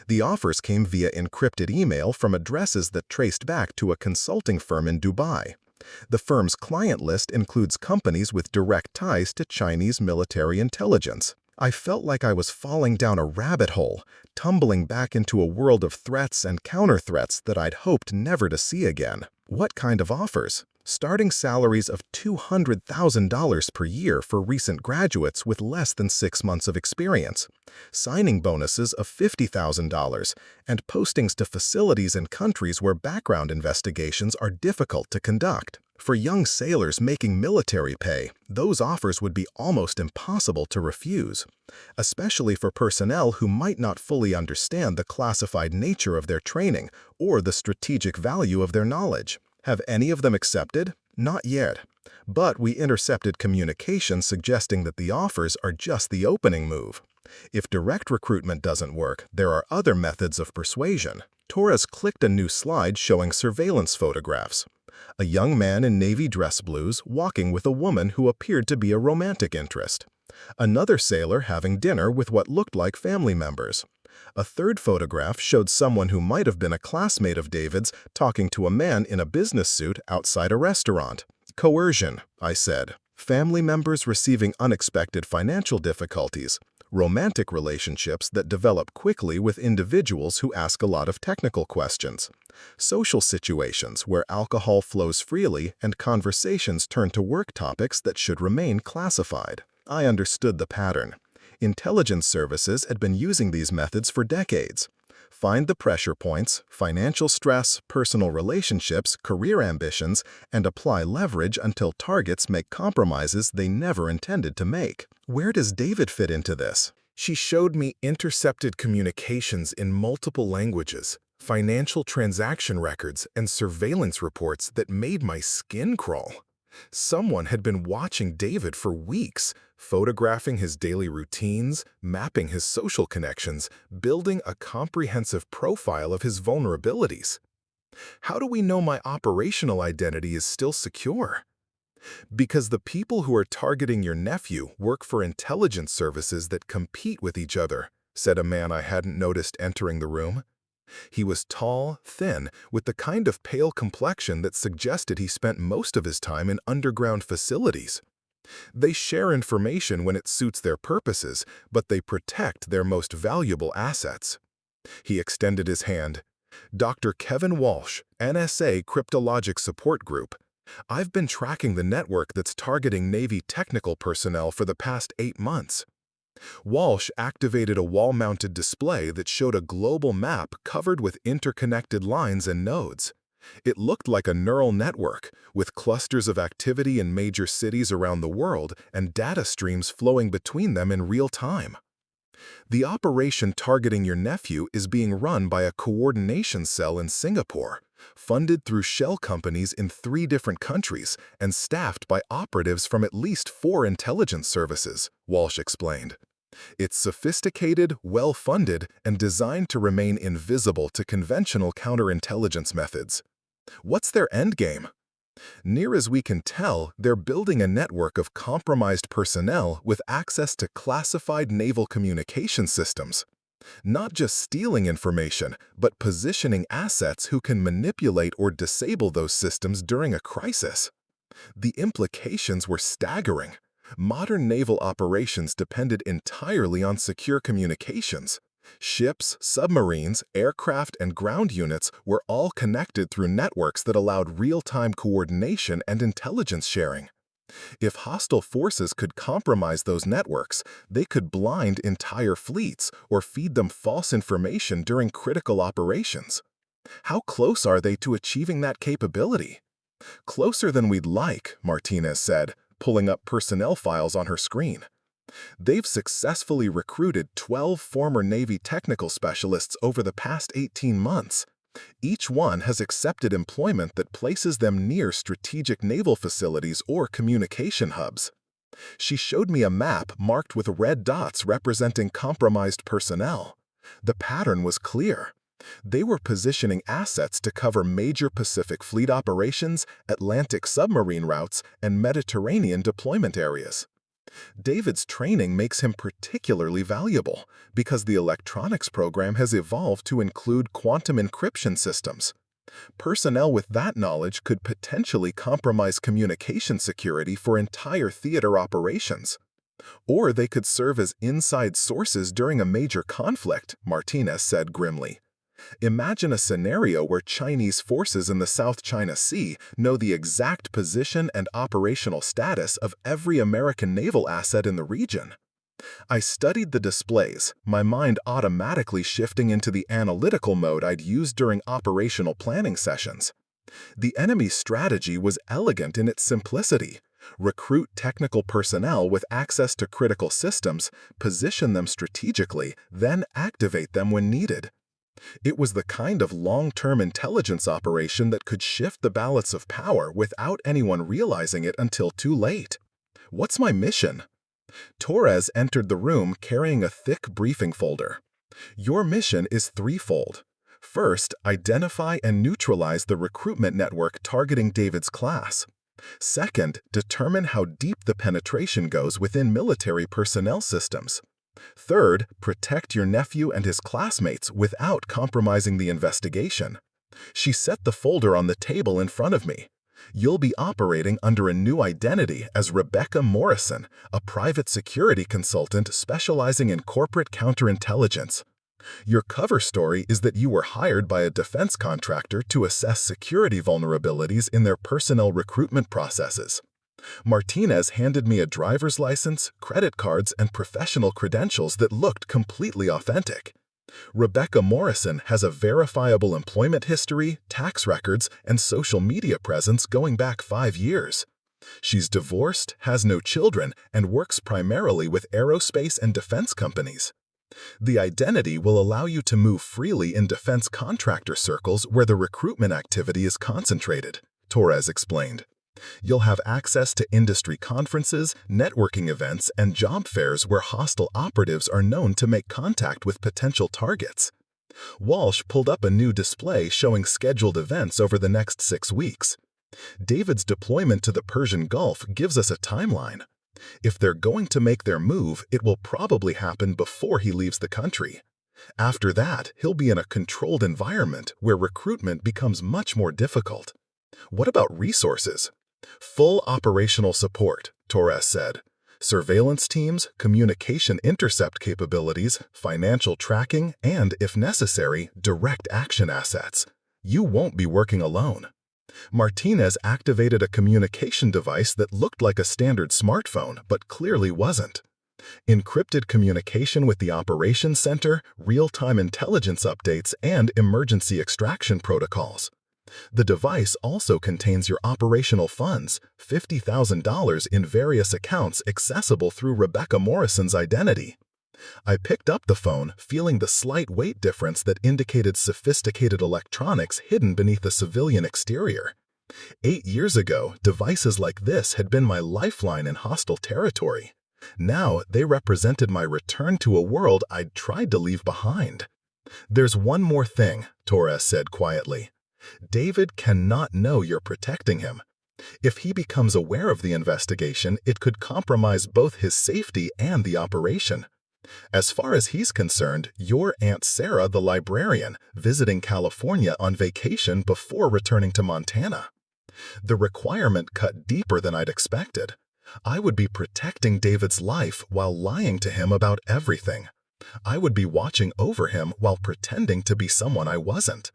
The offers came via encrypted email from addresses that traced back to a consulting firm in Dubai. The firm's client list includes companies with direct ties to Chinese military intelligence. I felt like I was falling down a rabbit hole, tumbling back into a world of threats and counter-threats that I'd hoped never to see again. What kind of offers? Starting salaries of $200,000 per year for recent graduates with less than 6 months of experience, signing bonuses of $50,000, and postings to facilities in countries where background investigations are difficult to conduct. For young sailors making military pay, those offers would be almost impossible to refuse, especially for personnel who might not fully understand the classified nature of their training or the strategic value of their knowledge. Have any of them accepted? Not yet. But we intercepted communication suggesting that the offers are just the opening move. If direct recruitment doesn't work, there are other methods of persuasion. Torres clicked a new slide showing surveillance photographs. A young man in navy dress blues walking with a woman who appeared to be a romantic interest. Another sailor having dinner with what looked like family members. A third photograph showed someone who might have been a classmate of David's talking to a man in a business suit outside a restaurant. Coercion, I said. Family members receiving unexpected financial difficulties. Romantic relationships that develop quickly with individuals who ask a lot of technical questions. Social situations where alcohol flows freely and conversations turn to work topics that should remain classified. I understood the pattern. Intelligence services had been using these methods for decades. Find the pressure points, financial stress, personal relationships, career ambitions, and apply leverage until targets make compromises they never intended to make. Where does David fit into this? She showed me intercepted communications in multiple languages, financial transaction records, and surveillance reports that made my skin crawl. Someone had been watching David for weeks, photographing his daily routines, mapping his social connections, building a comprehensive profile of his vulnerabilities. How do we know my operational identity is still secure? Because the people who are targeting your nephew work for intelligence services that compete with each other, said a man I hadn't noticed entering the room. He was tall, thin, with the kind of pale complexion that suggested he spent most of his time in underground facilities. They share information when it suits their purposes, but they protect their most valuable assets. He extended his hand. Dr. Kevin Walsh, NSA Cryptologic Support Group. I've been tracking the network that's targeting Navy technical personnel for the past 8 months. Walsh activated a wall-mounted display that showed a global map covered with interconnected lines and nodes. It looked like a neural network, with clusters of activity in major cities around the world and data streams flowing between them in real time. The operation targeting your nephew is being run by a coordination cell in Singapore, funded through shell companies in 3 different countries and staffed by operatives from at least 4 intelligence services, Walsh explained. It's sophisticated, well-funded, and designed to remain invisible to conventional counterintelligence methods. What's their endgame? Near as we can tell, they're building a network of compromised personnel with access to classified naval communication systems. Not just stealing information, but positioning assets who can manipulate or disable those systems during a crisis. The implications were staggering. Modern naval operations depended entirely on secure communications. Ships, submarines, aircraft, and ground units were all connected through networks that allowed real-time coordination and intelligence sharing. If hostile forces could compromise those networks, they could blind entire fleets or feed them false information during critical operations. How close are they to achieving that capability? Closer than we'd like, Martinez said, pulling up personnel files on her screen. They've successfully recruited 12 former Navy technical specialists over the past 18 months. Each one has accepted employment that places them near strategic naval facilities or communication hubs. She showed me a map marked with red dots representing compromised personnel. The pattern was clear. They were positioning assets to cover major Pacific Fleet operations, Atlantic submarine routes, and Mediterranean deployment areas. David's training makes him particularly valuable because the electronics program has evolved to include quantum encryption systems. Personnel with that knowledge could potentially compromise communication security for entire theater operations. Or they could serve as inside sources during a major conflict, Martinez said grimly. Imagine a scenario where Chinese forces in the South China Sea know the exact position and operational status of every American naval asset in the region. I studied the displays, my mind automatically shifting into the analytical mode I'd used during operational planning sessions. The enemy's strategy was elegant in its simplicity. Recruit technical personnel with access to critical systems, position them strategically, then activate them when needed. It was the kind of long-term intelligence operation that could shift the balance of power without anyone realizing it until too late. What's my mission? Torres entered the room carrying a thick briefing folder. Your mission is threefold. First, identify and neutralize the recruitment network targeting David's class. Second, determine how deep the penetration goes within military personnel systems. Third, protect your nephew and his classmates without compromising the investigation. She set the folder on the table in front of me. You'll be operating under a new identity as Rebecca Morrison, a private security consultant specializing in corporate counterintelligence. Your cover story is that you were hired by a defense contractor to assess security vulnerabilities in their personnel recruitment processes. Martinez handed me a driver's license, credit cards, and professional credentials that looked completely authentic. Rebecca Morrison has a verifiable employment history, tax records, and social media presence going back 5 years. She's divorced, has no children, and works primarily with aerospace and defense companies. The identity will allow you to move freely in defense contractor circles where the recruitment activity is concentrated, Torres explained. You'll have access to industry conferences, networking events, and job fairs where hostile operatives are known to make contact with potential targets. Walsh pulled up a new display showing scheduled events over the next 6 weeks. David's deployment to the Persian Gulf gives us a timeline. If they're going to make their move, it will probably happen before he leaves the country. After that, he'll be in a controlled environment where recruitment becomes much more difficult. What about resources? Full operational support, Torres said. Surveillance teams, communication intercept capabilities, financial tracking, and, if necessary, direct action assets. You won't be working alone. Martinez activated a communication device that looked like a standard smartphone, but clearly wasn't. Encrypted communication with the operations center, real-time intelligence updates, and emergency extraction protocols. The device also contains your operational funds, $50,000 in various accounts accessible through Rebecca Morrison's identity. I picked up the phone, feeling the slight weight difference that indicated sophisticated electronics hidden beneath a civilian exterior. 8 years ago, devices like this had been my lifeline in hostile territory. Now, they represented my return to a world I'd tried to leave behind. There's one more thing, Torres said quietly. David cannot know you're protecting him. If he becomes aware of the investigation, it could compromise both his safety and the operation. As far as he's concerned, you're Aunt Sarah, the librarian, visiting California on vacation before returning to Montana. The requirement cut deeper than I'd expected. I would be protecting David's life while lying to him about everything. I would be watching over him while pretending to be someone I wasn't.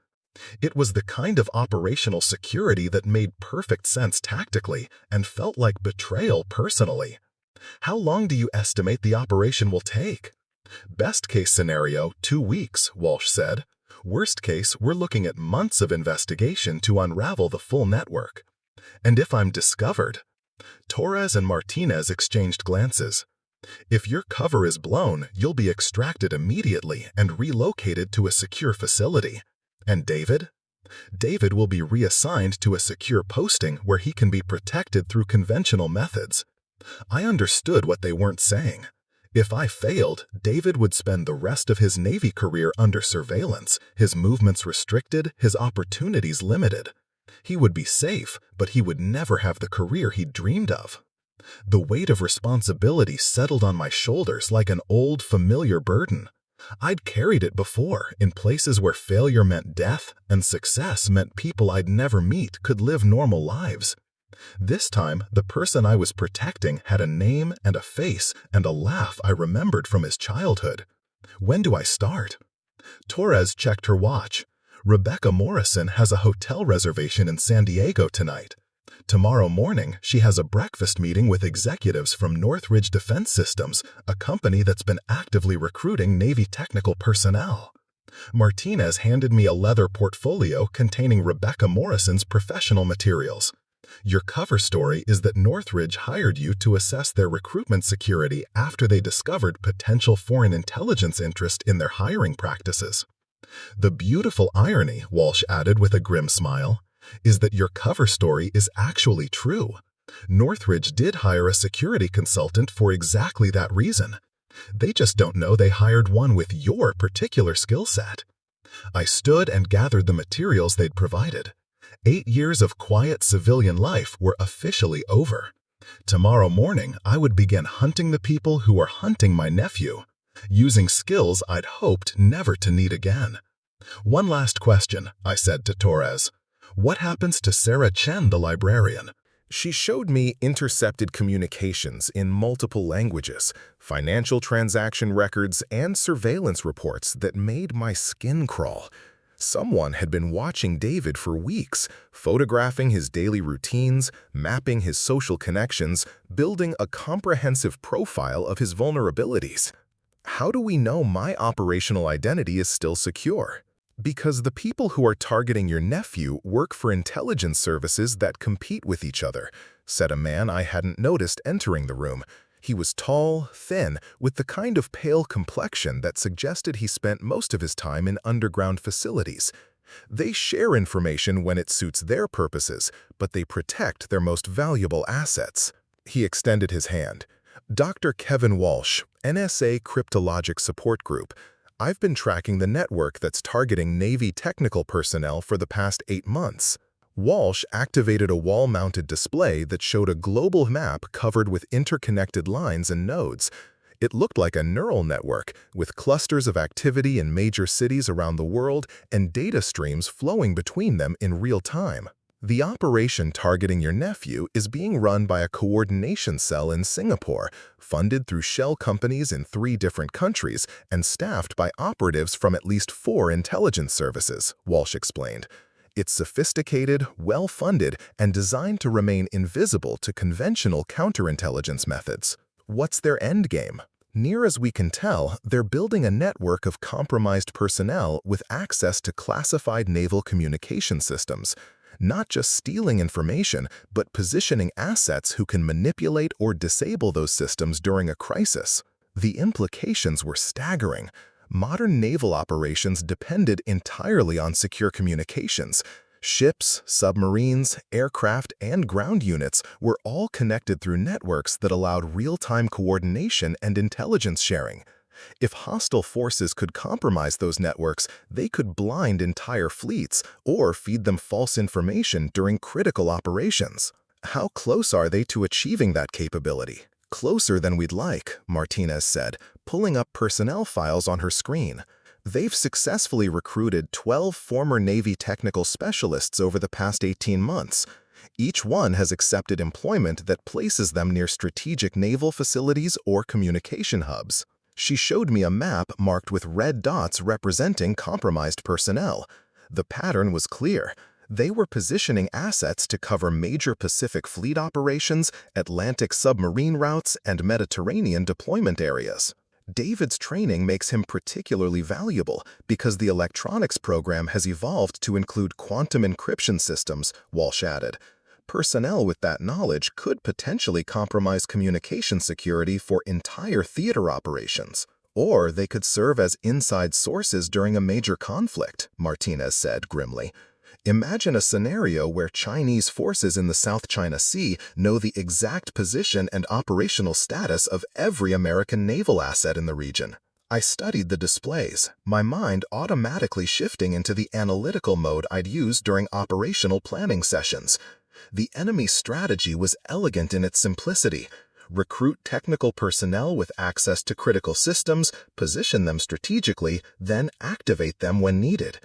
It was the kind of operational security that made perfect sense tactically and felt like betrayal personally. How long do you estimate the operation will take? Best case scenario, 2 weeks, Walsh said. Worst case, we're looking at months of investigation to unravel the full network. And if I'm discovered? Torres and Martinez exchanged glances. If your cover is blown, you'll be extracted immediately and relocated to a secure facility. And David? David will be reassigned to a secure posting where he can be protected through conventional methods. I understood what they weren't saying. If I failed, David would spend the rest of his Navy career under surveillance, his movements restricted, his opportunities limited. He would be safe, but he would never have the career he dreamed of. The weight of responsibility settled on my shoulders like an old, familiar burden. I'd carried it before, in places where failure meant death and success meant people I'd never meet could live normal lives. This time, the person I was protecting had a name and a face and a laugh I remembered from his childhood. When do I start? Torres checked her watch. Rebecca Morrison has a hotel reservation in San Diego tonight. Tomorrow morning, she has a breakfast meeting with executives from Northridge Defense Systems, a company that's been actively recruiting Navy technical personnel. Martinez handed me a leather portfolio containing Rebecca Morrison's professional materials. Your cover story is that Northridge hired you to assess their recruitment security after they discovered potential foreign intelligence interest in their hiring practices. The beautiful irony, Walsh added with a grim smile, is that your cover story is actually true. Northridge did hire a security consultant for exactly that reason. They just don't know they hired one with your particular skill set. I stood and gathered the materials they'd provided. 8 years of quiet civilian life were officially over. Tomorrow morning, I would begin hunting the people who were hunting my nephew, using skills I'd hoped never to need again. One last question, I said to Torres. What happens to Sarah Chen, the librarian? She showed me intercepted communications in multiple languages, financial transaction records, and surveillance reports that made my skin crawl. Someone had been watching David for weeks, photographing his daily routines, mapping his social connections, building a comprehensive profile of his vulnerabilities. How do we know my operational identity is still secure? Because the people who are targeting your nephew work for intelligence services that compete with each other, said a man I hadn't noticed entering the room. He was tall, thin, with the kind of pale complexion that suggested he spent most of his time in underground facilities. They share information when it suits their purposes, but they protect their most valuable assets. He extended his hand. Dr. Kevin Walsh, NSA Cryptologic Support Group. I've been tracking the network that's targeting Navy technical personnel for the past 8 months. Walsh activated a wall-mounted display that showed a global map covered with interconnected lines and nodes. It looked like a neural network, with clusters of activity in major cities around the world and data streams flowing between them in real time. The operation targeting your nephew is being run by a coordination cell in Singapore, funded through shell companies in 3 different countries and staffed by operatives from at least 4 intelligence services, Walsh explained. It's sophisticated, well-funded, and designed to remain invisible to conventional counterintelligence methods. What's their endgame? Near as we can tell, they're building a network of compromised personnel with access to classified naval communication systems. Not just stealing information, but positioning assets who can manipulate or disable those systems during a crisis. The implications were staggering. Modern naval operations depended entirely on secure communications. Ships, submarines, aircraft, and ground units were all connected through networks that allowed real-time coordination and intelligence sharing. If hostile forces could compromise those networks, they could blind entire fleets or feed them false information during critical operations. How close are they to achieving that capability? Closer than we'd like, Martinez said, pulling up personnel files on her screen. They've successfully recruited 12 former Navy technical specialists over the past 18 months. Each one has accepted employment that places them near strategic naval facilities or communication hubs. She showed me a map marked with red dots representing compromised personnel. The pattern was clear. They were positioning assets to cover major Pacific Fleet operations, Atlantic submarine routes, and Mediterranean deployment areas. David's training makes him particularly valuable because the electronics program has evolved to include quantum encryption systems, Walsh added. Personnel with that knowledge could potentially compromise communication security for entire theater operations. Or they could serve as inside sources during a major conflict, Martinez said grimly. Imagine a scenario where Chinese forces in the South China Sea know the exact position and operational status of every American naval asset in the region. I studied the displays, my mind automatically shifting into the analytical mode I'd use during operational planning sessions. The enemy's strategy was elegant in its simplicity. Recruit technical personnel with access to critical systems, position them strategically, then activate them when needed.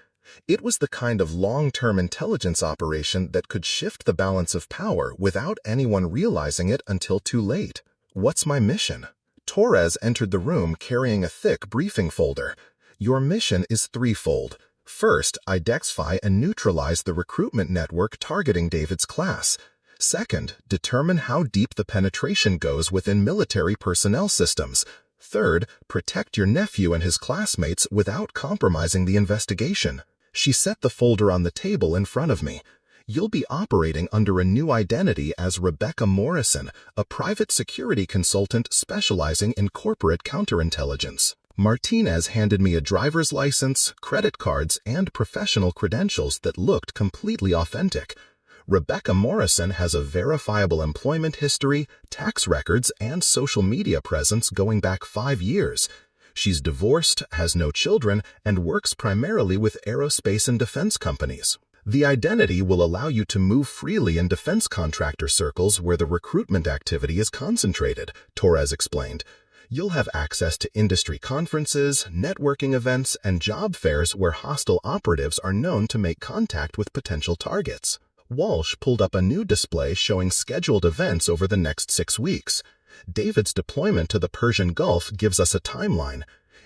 It was the kind of long-term intelligence operation that could shift the balance of power without anyone realizing it until too late. What's my mission? Torres entered the room carrying a thick briefing folder. Your mission is threefold. First, identify and neutralize the recruitment network targeting David's class. Second, determine how deep the penetration goes within military personnel systems. Third, protect your nephew and his classmates without compromising the investigation. She set the folder on the table in front of me. You'll be operating under a new identity as Rebecca Morrison, a private security consultant specializing in corporate counterintelligence. Martinez handed me a driver's license, credit cards, and professional credentials that looked completely authentic. Rebecca Morrison has a verifiable employment history, tax records, and social media presence going back 5 years. She's divorced, has no children, and works primarily with aerospace and defense companies. The identity will allow you to move freely in defense contractor circles where the recruitment activity is concentrated, Torres explained. You'll have access to industry conferences, networking events, and job fairs where hostile operatives are known to make contact with potential targets. Walsh pulled up a new display showing scheduled events over the next 6 weeks. David's deployment to the Persian Gulf gives us a timeline.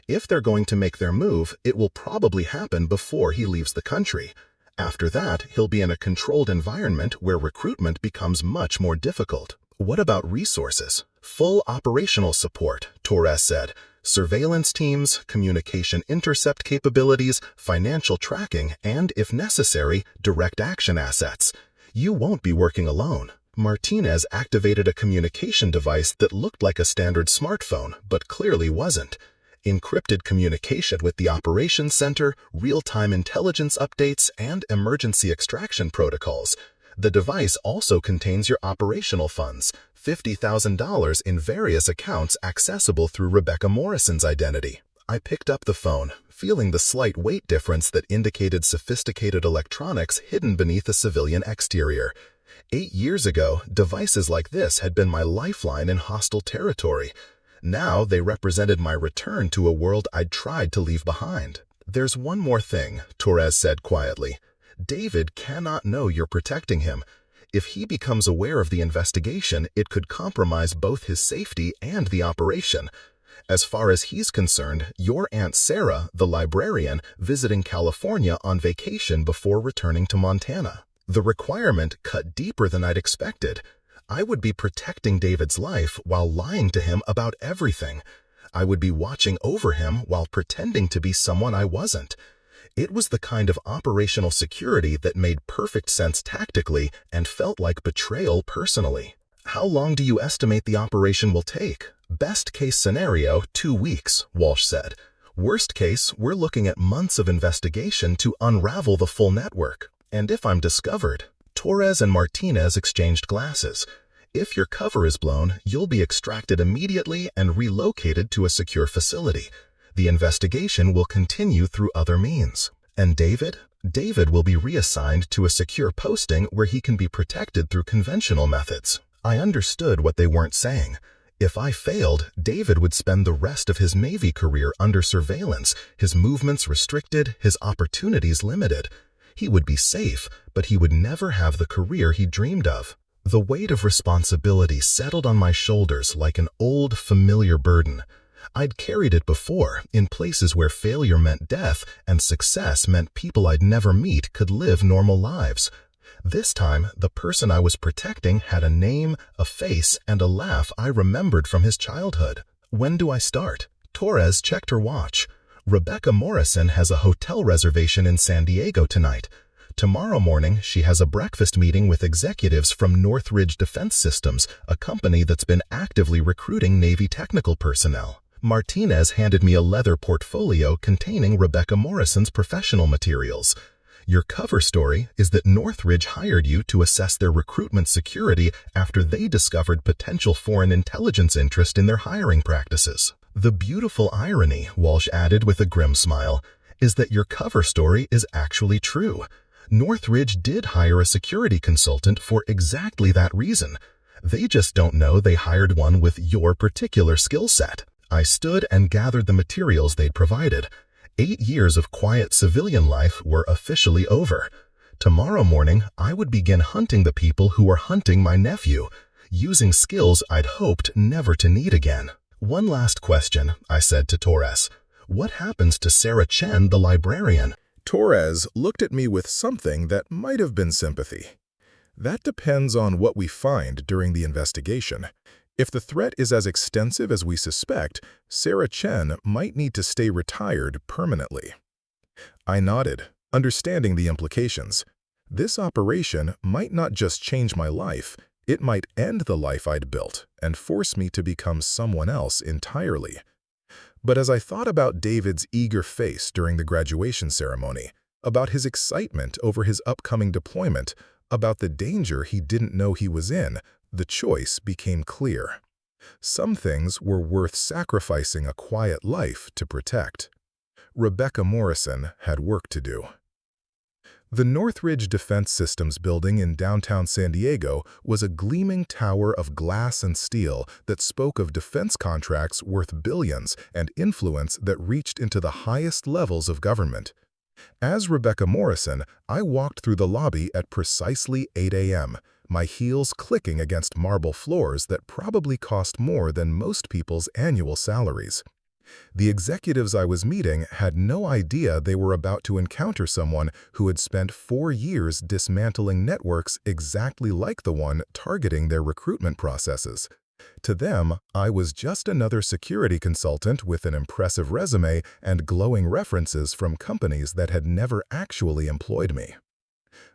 If they're going to make their move, it will probably happen before he leaves the country. After that, he'll be in a controlled environment where recruitment becomes much more difficult. What about resources? Full operational support, Torres said. Surveillance teams, communication intercept capabilities, financial tracking, and, if necessary, direct action assets. You won't be working alone. Martinez activated a communication device that looked like a standard smartphone, but clearly wasn't. Encrypted communication with the operations center, real-time intelligence updates, and emergency extraction protocols. The device also contains your operational funds, $50,000 in various accounts accessible through Rebecca Morrison's identity. I picked up the phone, feeling the slight weight difference that indicated sophisticated electronics hidden beneath a civilian exterior. 8 years ago, devices like this had been my lifeline in hostile territory. Now they represented my return to a world I'd tried to leave behind. There's one more thing, Torres said quietly. David cannot know you're protecting him. If he becomes aware of the investigation, it could compromise both his safety and the operation. As far as he's concerned, your Aunt Sarah, the librarian, visiting California on vacation before returning to Montana. The requirement cut deeper than I'd expected. I would be protecting David's life while lying to him about everything. I would be watching over him while pretending to be someone I wasn't. It was the kind of operational security that made perfect sense tactically and felt like betrayal personally. How long do you estimate the operation will take? Best case scenario, 2 weeks, Walsh said. Worst case, we're looking at months of investigation to unravel the full network. And if I'm discovered, Torres and Martinez exchanged glasses. If your cover is blown, you'll be extracted immediately and relocated to a secure facility. The investigation will continue through other means. And David? David will be reassigned to a secure posting where he can be protected through conventional methods. I understood what they weren't saying. If I failed, David would spend the rest of his Navy career under surveillance, his movements restricted, his opportunities limited. He would be safe, but he would never have the career he dreamed of. The weight of responsibility settled on my shoulders like an old, familiar burden. I'd carried it before, in places where failure meant death and success meant people I'd never meet could live normal lives. This time, the person I was protecting had a name, a face, and a laugh I remembered from his childhood. When do I start? Torres checked her watch. Rebecca Morrison has a hotel reservation in San Diego tonight. Tomorrow morning, she has a breakfast meeting with executives from Northridge Defense Systems, a company that's been actively recruiting Navy technical personnel. Martinez handed me a leather portfolio containing Rebecca Morrison's professional materials. Your cover story is that Northridge hired you to assess their recruitment security after they discovered potential foreign intelligence interest in their hiring practices. The beautiful irony, Walsh added with a grim smile, is that your cover story is actually true. Northridge did hire a security consultant for exactly that reason. They just don't know they hired one with your particular skill set. I stood and gathered the materials they'd provided. 8 years of quiet civilian life were officially over. Tomorrow morning, I would begin hunting the people who were hunting my nephew, using skills I'd hoped never to need again. One last question, I said to Torres. What happens to Sarah Chen, the librarian? Torres looked at me with something that might have been sympathy. That depends on what we find during the investigation. If the threat is as extensive as we suspect, Sarah Chen might need to stay retired permanently. I nodded, understanding the implications. This operation might not just change my life, it might end the life I'd built and force me to become someone else entirely. But as I thought about David's eager face during the graduation ceremony, about his excitement over his upcoming deployment, about the danger he didn't know he was in, the choice became clear. Some things were worth sacrificing a quiet life to protect. Rebecca Morrison had work to do. The Northridge Defense Systems building in downtown San Diego was a gleaming tower of glass and steel that spoke of defense contracts worth billions and influence that reached into the highest levels of government. As Rebecca Morrison, I walked through the lobby at precisely 8 a.m., my heels clicking against marble floors that probably cost more than most people's annual salaries. The executives I was meeting had no idea they were about to encounter someone who had spent 4 years dismantling networks exactly like the one targeting their recruitment processes. To them, I was just another security consultant with an impressive resume and glowing references from companies that had never actually employed me.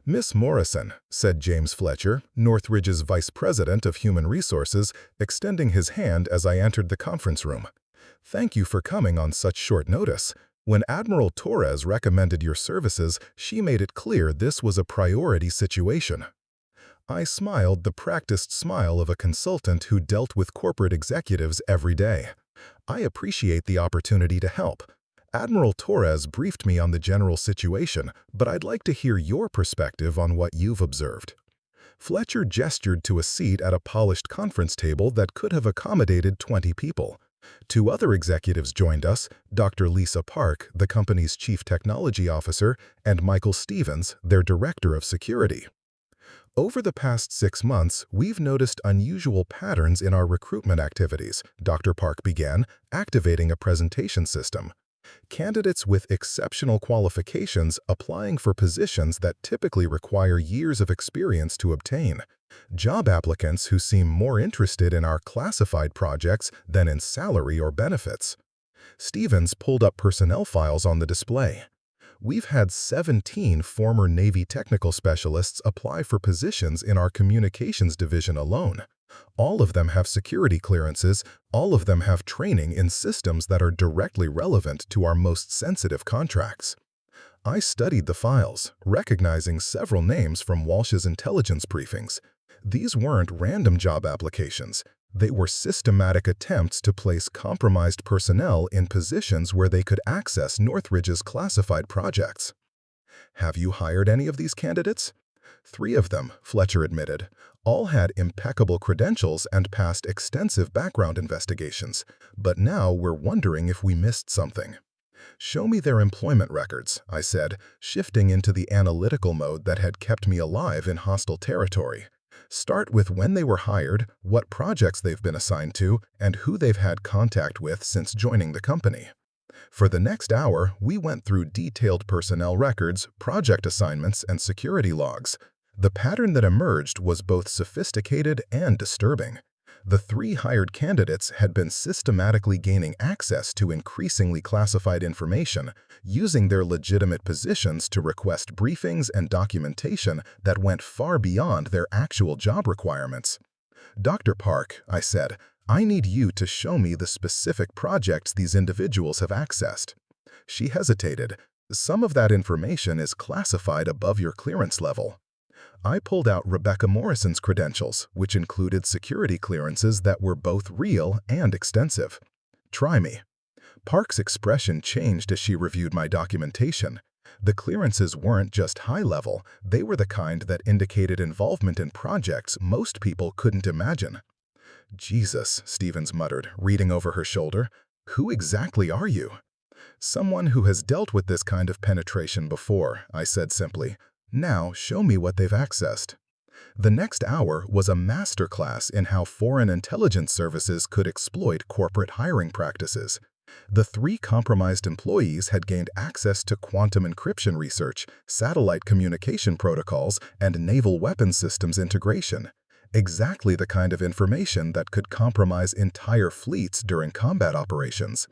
"Miss Morrison," said James Fletcher, Northridge's Vice President of Human Resources, extending his hand as I entered the conference room. "Thank you for coming on such short notice. When Admiral Torres recommended your services, she made it clear this was a priority situation." I smiled the practiced smile of a consultant who dealt with corporate executives every day. "I appreciate the opportunity to help. Admiral Torres briefed me on the general situation, but I'd like to hear your perspective on what you've observed." Fletcher gestured to a seat at a polished conference table that could have accommodated 20 people. 2 other executives joined us, Dr. Lisa Park, the company's Chief Technology Officer, and Michael Stevens, their Director of Security. "Over the past 6 months, we've noticed unusual patterns in our recruitment activities," Dr. Park began, activating a presentation system. "Candidates with exceptional qualifications applying for positions that typically require years of experience to obtain. Job applicants who seem more interested in our classified projects than in salary or benefits." Stevens pulled up personnel files on the display. "We've had 17 former Navy technical specialists apply for positions in our communications division alone. All of them have security clearances, all of them have training in systems that are directly relevant to our most sensitive contracts." I studied the files, recognizing several names from Walsh's intelligence briefings. These weren't random job applications. They were systematic attempts to place compromised personnel in positions where they could access Northridge's classified projects. Have you hired any of these candidates? 3 of them, Fletcher admitted. All had impeccable credentials and passed extensive background investigations, but now we're wondering if we missed something. Show me their employment records, I said, shifting into the analytical mode that had kept me alive in hostile territory. Start with when they were hired, what projects they've been assigned to, and who they've had contact with since joining the company. For the next hour, we went through detailed personnel records, project assignments, and security logs. The pattern that emerged was both sophisticated and disturbing. The 3 hired candidates had been systematically gaining access to increasingly classified information, using their legitimate positions to request briefings and documentation that went far beyond their actual job requirements. Dr. Park, I said, I need you to show me the specific projects these individuals have accessed. She hesitated. Some of that information is classified above your clearance level. I pulled out Rebecca Morrison's credentials, which included security clearances that were both real and extensive. Try me. Park's expression changed as she reviewed my documentation. The clearances weren't just high-level, they were the kind that indicated involvement in projects most people couldn't imagine. Jesus, Stevens muttered, reading over her shoulder. Who exactly are you? Someone who has dealt with this kind of penetration before, I said simply. Now, show me what they've accessed. The next hour was a masterclass in how foreign intelligence services could exploit corporate hiring practices. The 3 compromised employees had gained access to quantum encryption research, satellite communication protocols, and naval weapons systems integration. Exactly the kind of information that could compromise entire fleets during combat operations.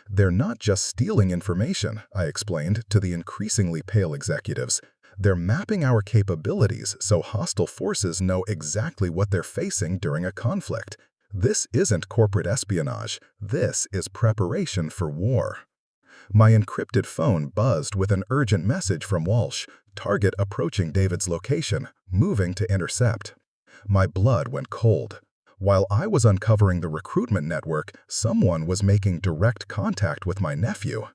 They're not just stealing information, I explained to the increasingly pale executives. They're mapping our capabilities so hostile forces know exactly what they're facing during a conflict. This isn't corporate espionage. This is preparation for war. My encrypted phone buzzed with an urgent message from Walsh, target approaching David's location, moving to intercept. My blood went cold. While I was uncovering the recruitment network, someone was making direct contact with my nephew.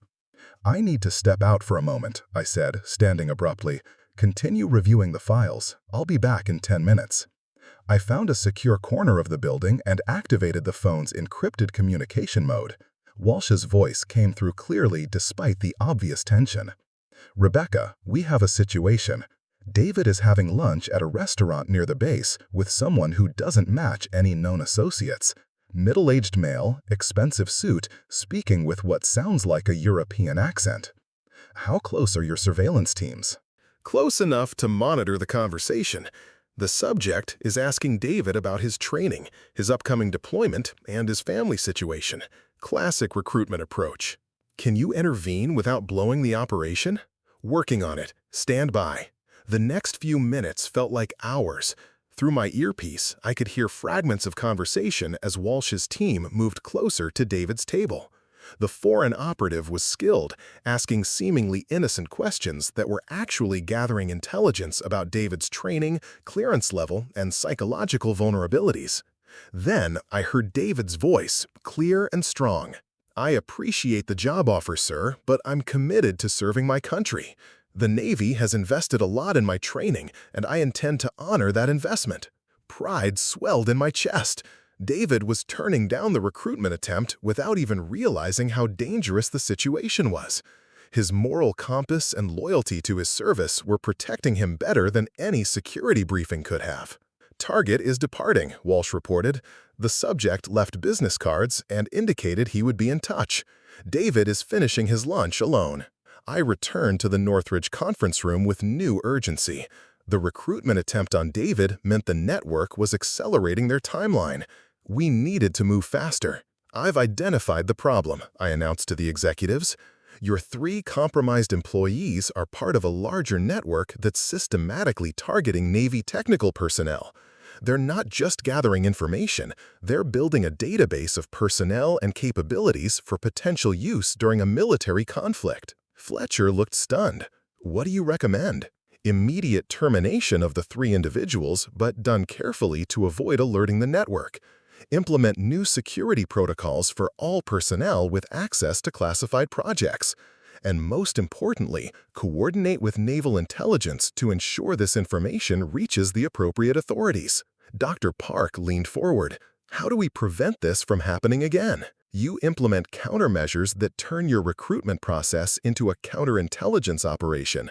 I need to step out for a moment, I said, standing abruptly. Continue reviewing the files. I'll be back in 10 minutes. I found a secure corner of the building and activated the phone's encrypted communication mode. Walsh's voice came through clearly despite the obvious tension. Rebecca, we have a situation. David is having lunch at a restaurant near the base with someone who doesn't match any known associates. Middle-aged male, expensive suit, speaking with what sounds like a European accent. How close are your surveillance teams? Close enough to monitor the conversation. The subject is asking David about his training, his upcoming deployment, and his family situation. Classic recruitment approach. Can you intervene without blowing the operation? Working on it. Stand by. The next few minutes felt like hours. Through my earpiece, I could hear fragments of conversation as Walsh's team moved closer to David's table. The foreign operative was skilled, asking seemingly innocent questions that were actually gathering intelligence about David's training, clearance level, and psychological vulnerabilities. Then I heard David's voice, clear and strong. I appreciate the job offer, sir, but I'm committed to serving my country. The Navy has invested a lot in my training, and I intend to honor that investment. Pride swelled in my chest. David was turning down the recruitment attempt without even realizing how dangerous the situation was. His moral compass and loyalty to his service were protecting him better than any security briefing could have. Target is departing, Walsh reported. The subject left business cards and indicated he would be in touch. David is finishing his lunch alone. I returned to the Northridge conference room with new urgency. The recruitment attempt on David meant the network was accelerating their timeline. We needed to move faster. I've identified the problem, I announced to the executives. Your 3 compromised employees are part of a larger network that's systematically targeting Navy technical personnel. They're not just gathering information, they're building a database of personnel and capabilities for potential use during a military conflict. Fletcher looked stunned. What do you recommend? Immediate termination of the 3 individuals, but done carefully to avoid alerting the network. Implement new security protocols for all personnel with access to classified projects. And most importantly, coordinate with naval intelligence to ensure this information reaches the appropriate authorities. Dr. Park leaned forward. How do we prevent this from happening again? You implement countermeasures that turn your recruitment process into a counterintelligence operation.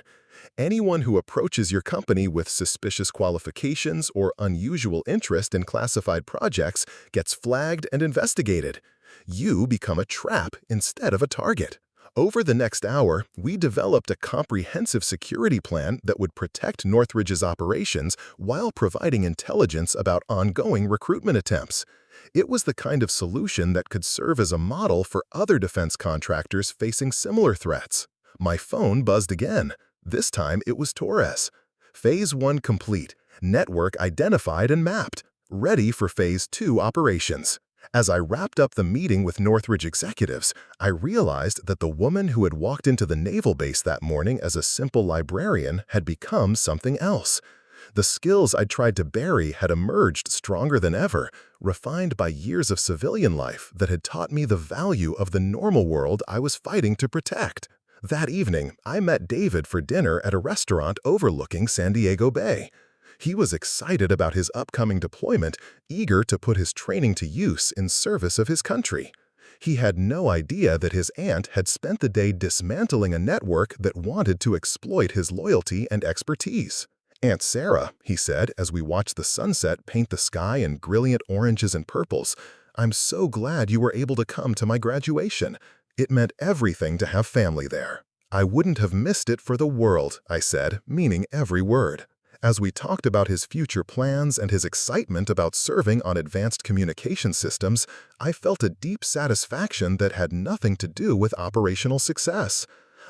Anyone who approaches your company with suspicious qualifications or unusual interest in classified projects gets flagged and investigated. You become a trap instead of a target. Over the next hour, we developed a comprehensive security plan that would protect Northridge's operations while providing intelligence about ongoing recruitment attempts. It was the kind of solution that could serve as a model for other defense contractors facing similar threats. My phone buzzed again. This time it was Torres. Phase 1 complete. Network identified and mapped. Ready for Phase 2 operations. As I wrapped up the meeting with Northridge executives, I realized that the woman who had walked into the naval base that morning as a simple librarian had become something else. The skills I'd tried to bury had emerged stronger than ever, refined by years of civilian life that had taught me the value of the normal world I was fighting to protect. That evening, I met David for dinner at a restaurant overlooking San Diego Bay. He was excited about his upcoming deployment, eager to put his training to use in service of his country. He had no idea that his aunt had spent the day dismantling a network that wanted to exploit his loyalty and expertise. "Aunt Sarah," he said as we watched the sunset paint the sky in brilliant oranges and purples, "I'm so glad you were able to come to my graduation. It meant everything to have family there." "I wouldn't have missed it for the world," I said, meaning every word. As we talked about his future plans and his excitement about serving on advanced communication systems, I felt a deep satisfaction that had nothing to do with operational success.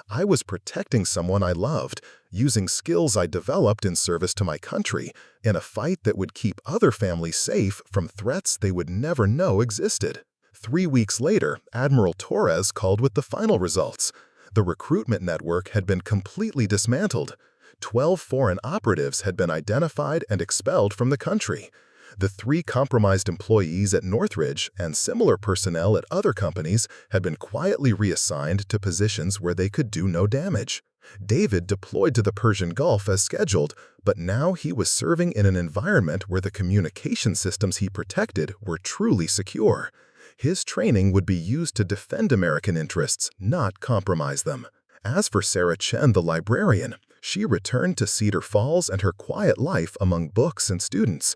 I was protecting someone I loved, using skills I developed in service to my country, in a fight that would keep other families safe from threats they would never know existed. 3 weeks later, Admiral Torres called with the final results. The recruitment network had been completely dismantled. 12 foreign operatives had been identified and expelled from the country. The 3 compromised employees at Northridge and similar personnel at other companies had been quietly reassigned to positions where they could do no damage. David deployed to the Persian Gulf as scheduled, but now he was serving in an environment where the communication systems he protected were truly secure. His training would be used to defend American interests, not compromise them. As for Sarah Chen, the librarian, she returned to Cedar Falls and her quiet life among books and students.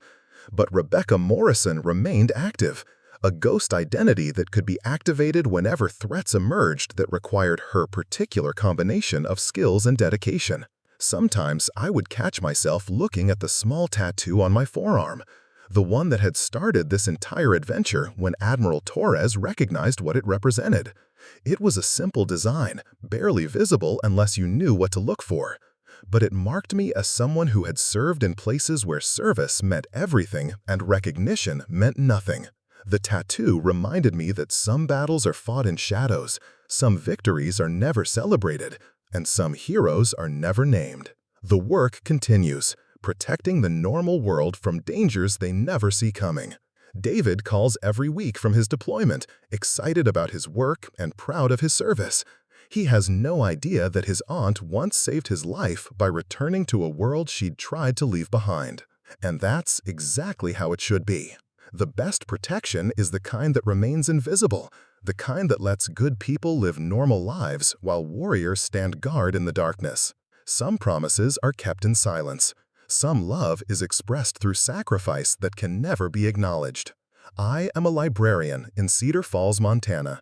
But Rebecca Morrison remained active, a ghost identity that could be activated whenever threats emerged that required her particular combination of skills and dedication. Sometimes I would catch myself looking at the small tattoo on my forearm, the one that had started this entire adventure when Admiral Torres recognized what it represented. It was a simple design, barely visible unless you knew what to look for. But it marked me as someone who had served in places where service meant everything and recognition meant nothing. The tattoo reminded me that some battles are fought in shadows, some victories are never celebrated, and some heroes are never named. The work continues, protecting the normal world from dangers they never see coming. David calls every week from his deployment, excited about his work and proud of his service. He has no idea that his aunt once saved his life by returning to a world she'd tried to leave behind. And that's exactly how it should be. The best protection is the kind that remains invisible, the kind that lets good people live normal lives while warriors stand guard in the darkness. Some promises are kept in silence. Some love is expressed through sacrifice that can never be acknowledged. I am a librarian in Cedar Falls, Montana.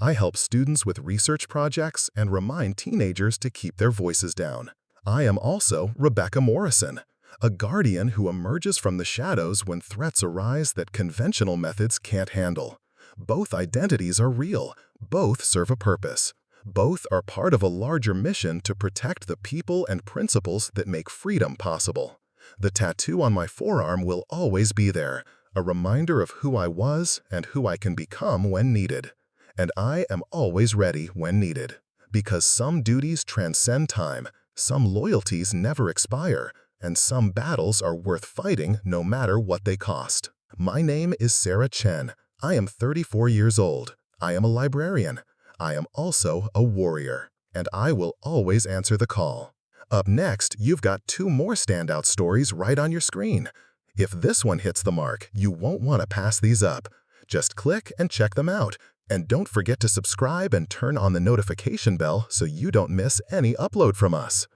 I help students with research projects and remind teenagers to keep their voices down. I am also Rebecca Morrison, a guardian who emerges from the shadows when threats arise that conventional methods can't handle. Both identities are real. Both serve a purpose. Both are part of a larger mission to protect the people and principles that make freedom possible. The tattoo on my forearm will always be there, a reminder of who I was and who I can become when needed. And I am always ready when needed. Because some duties transcend time, some loyalties never expire, and some battles are worth fighting no matter what they cost. My name is Sarah Chen. I am 34 years old. I am a librarian. I am also a warrior. and I will always answer the call. Up next, you've got 2 more standout stories right on your screen. If this one hits the mark, you won't want to pass these up. Just click and check them out. And don't forget to subscribe and turn on the notification bell so you don't miss any upload from us.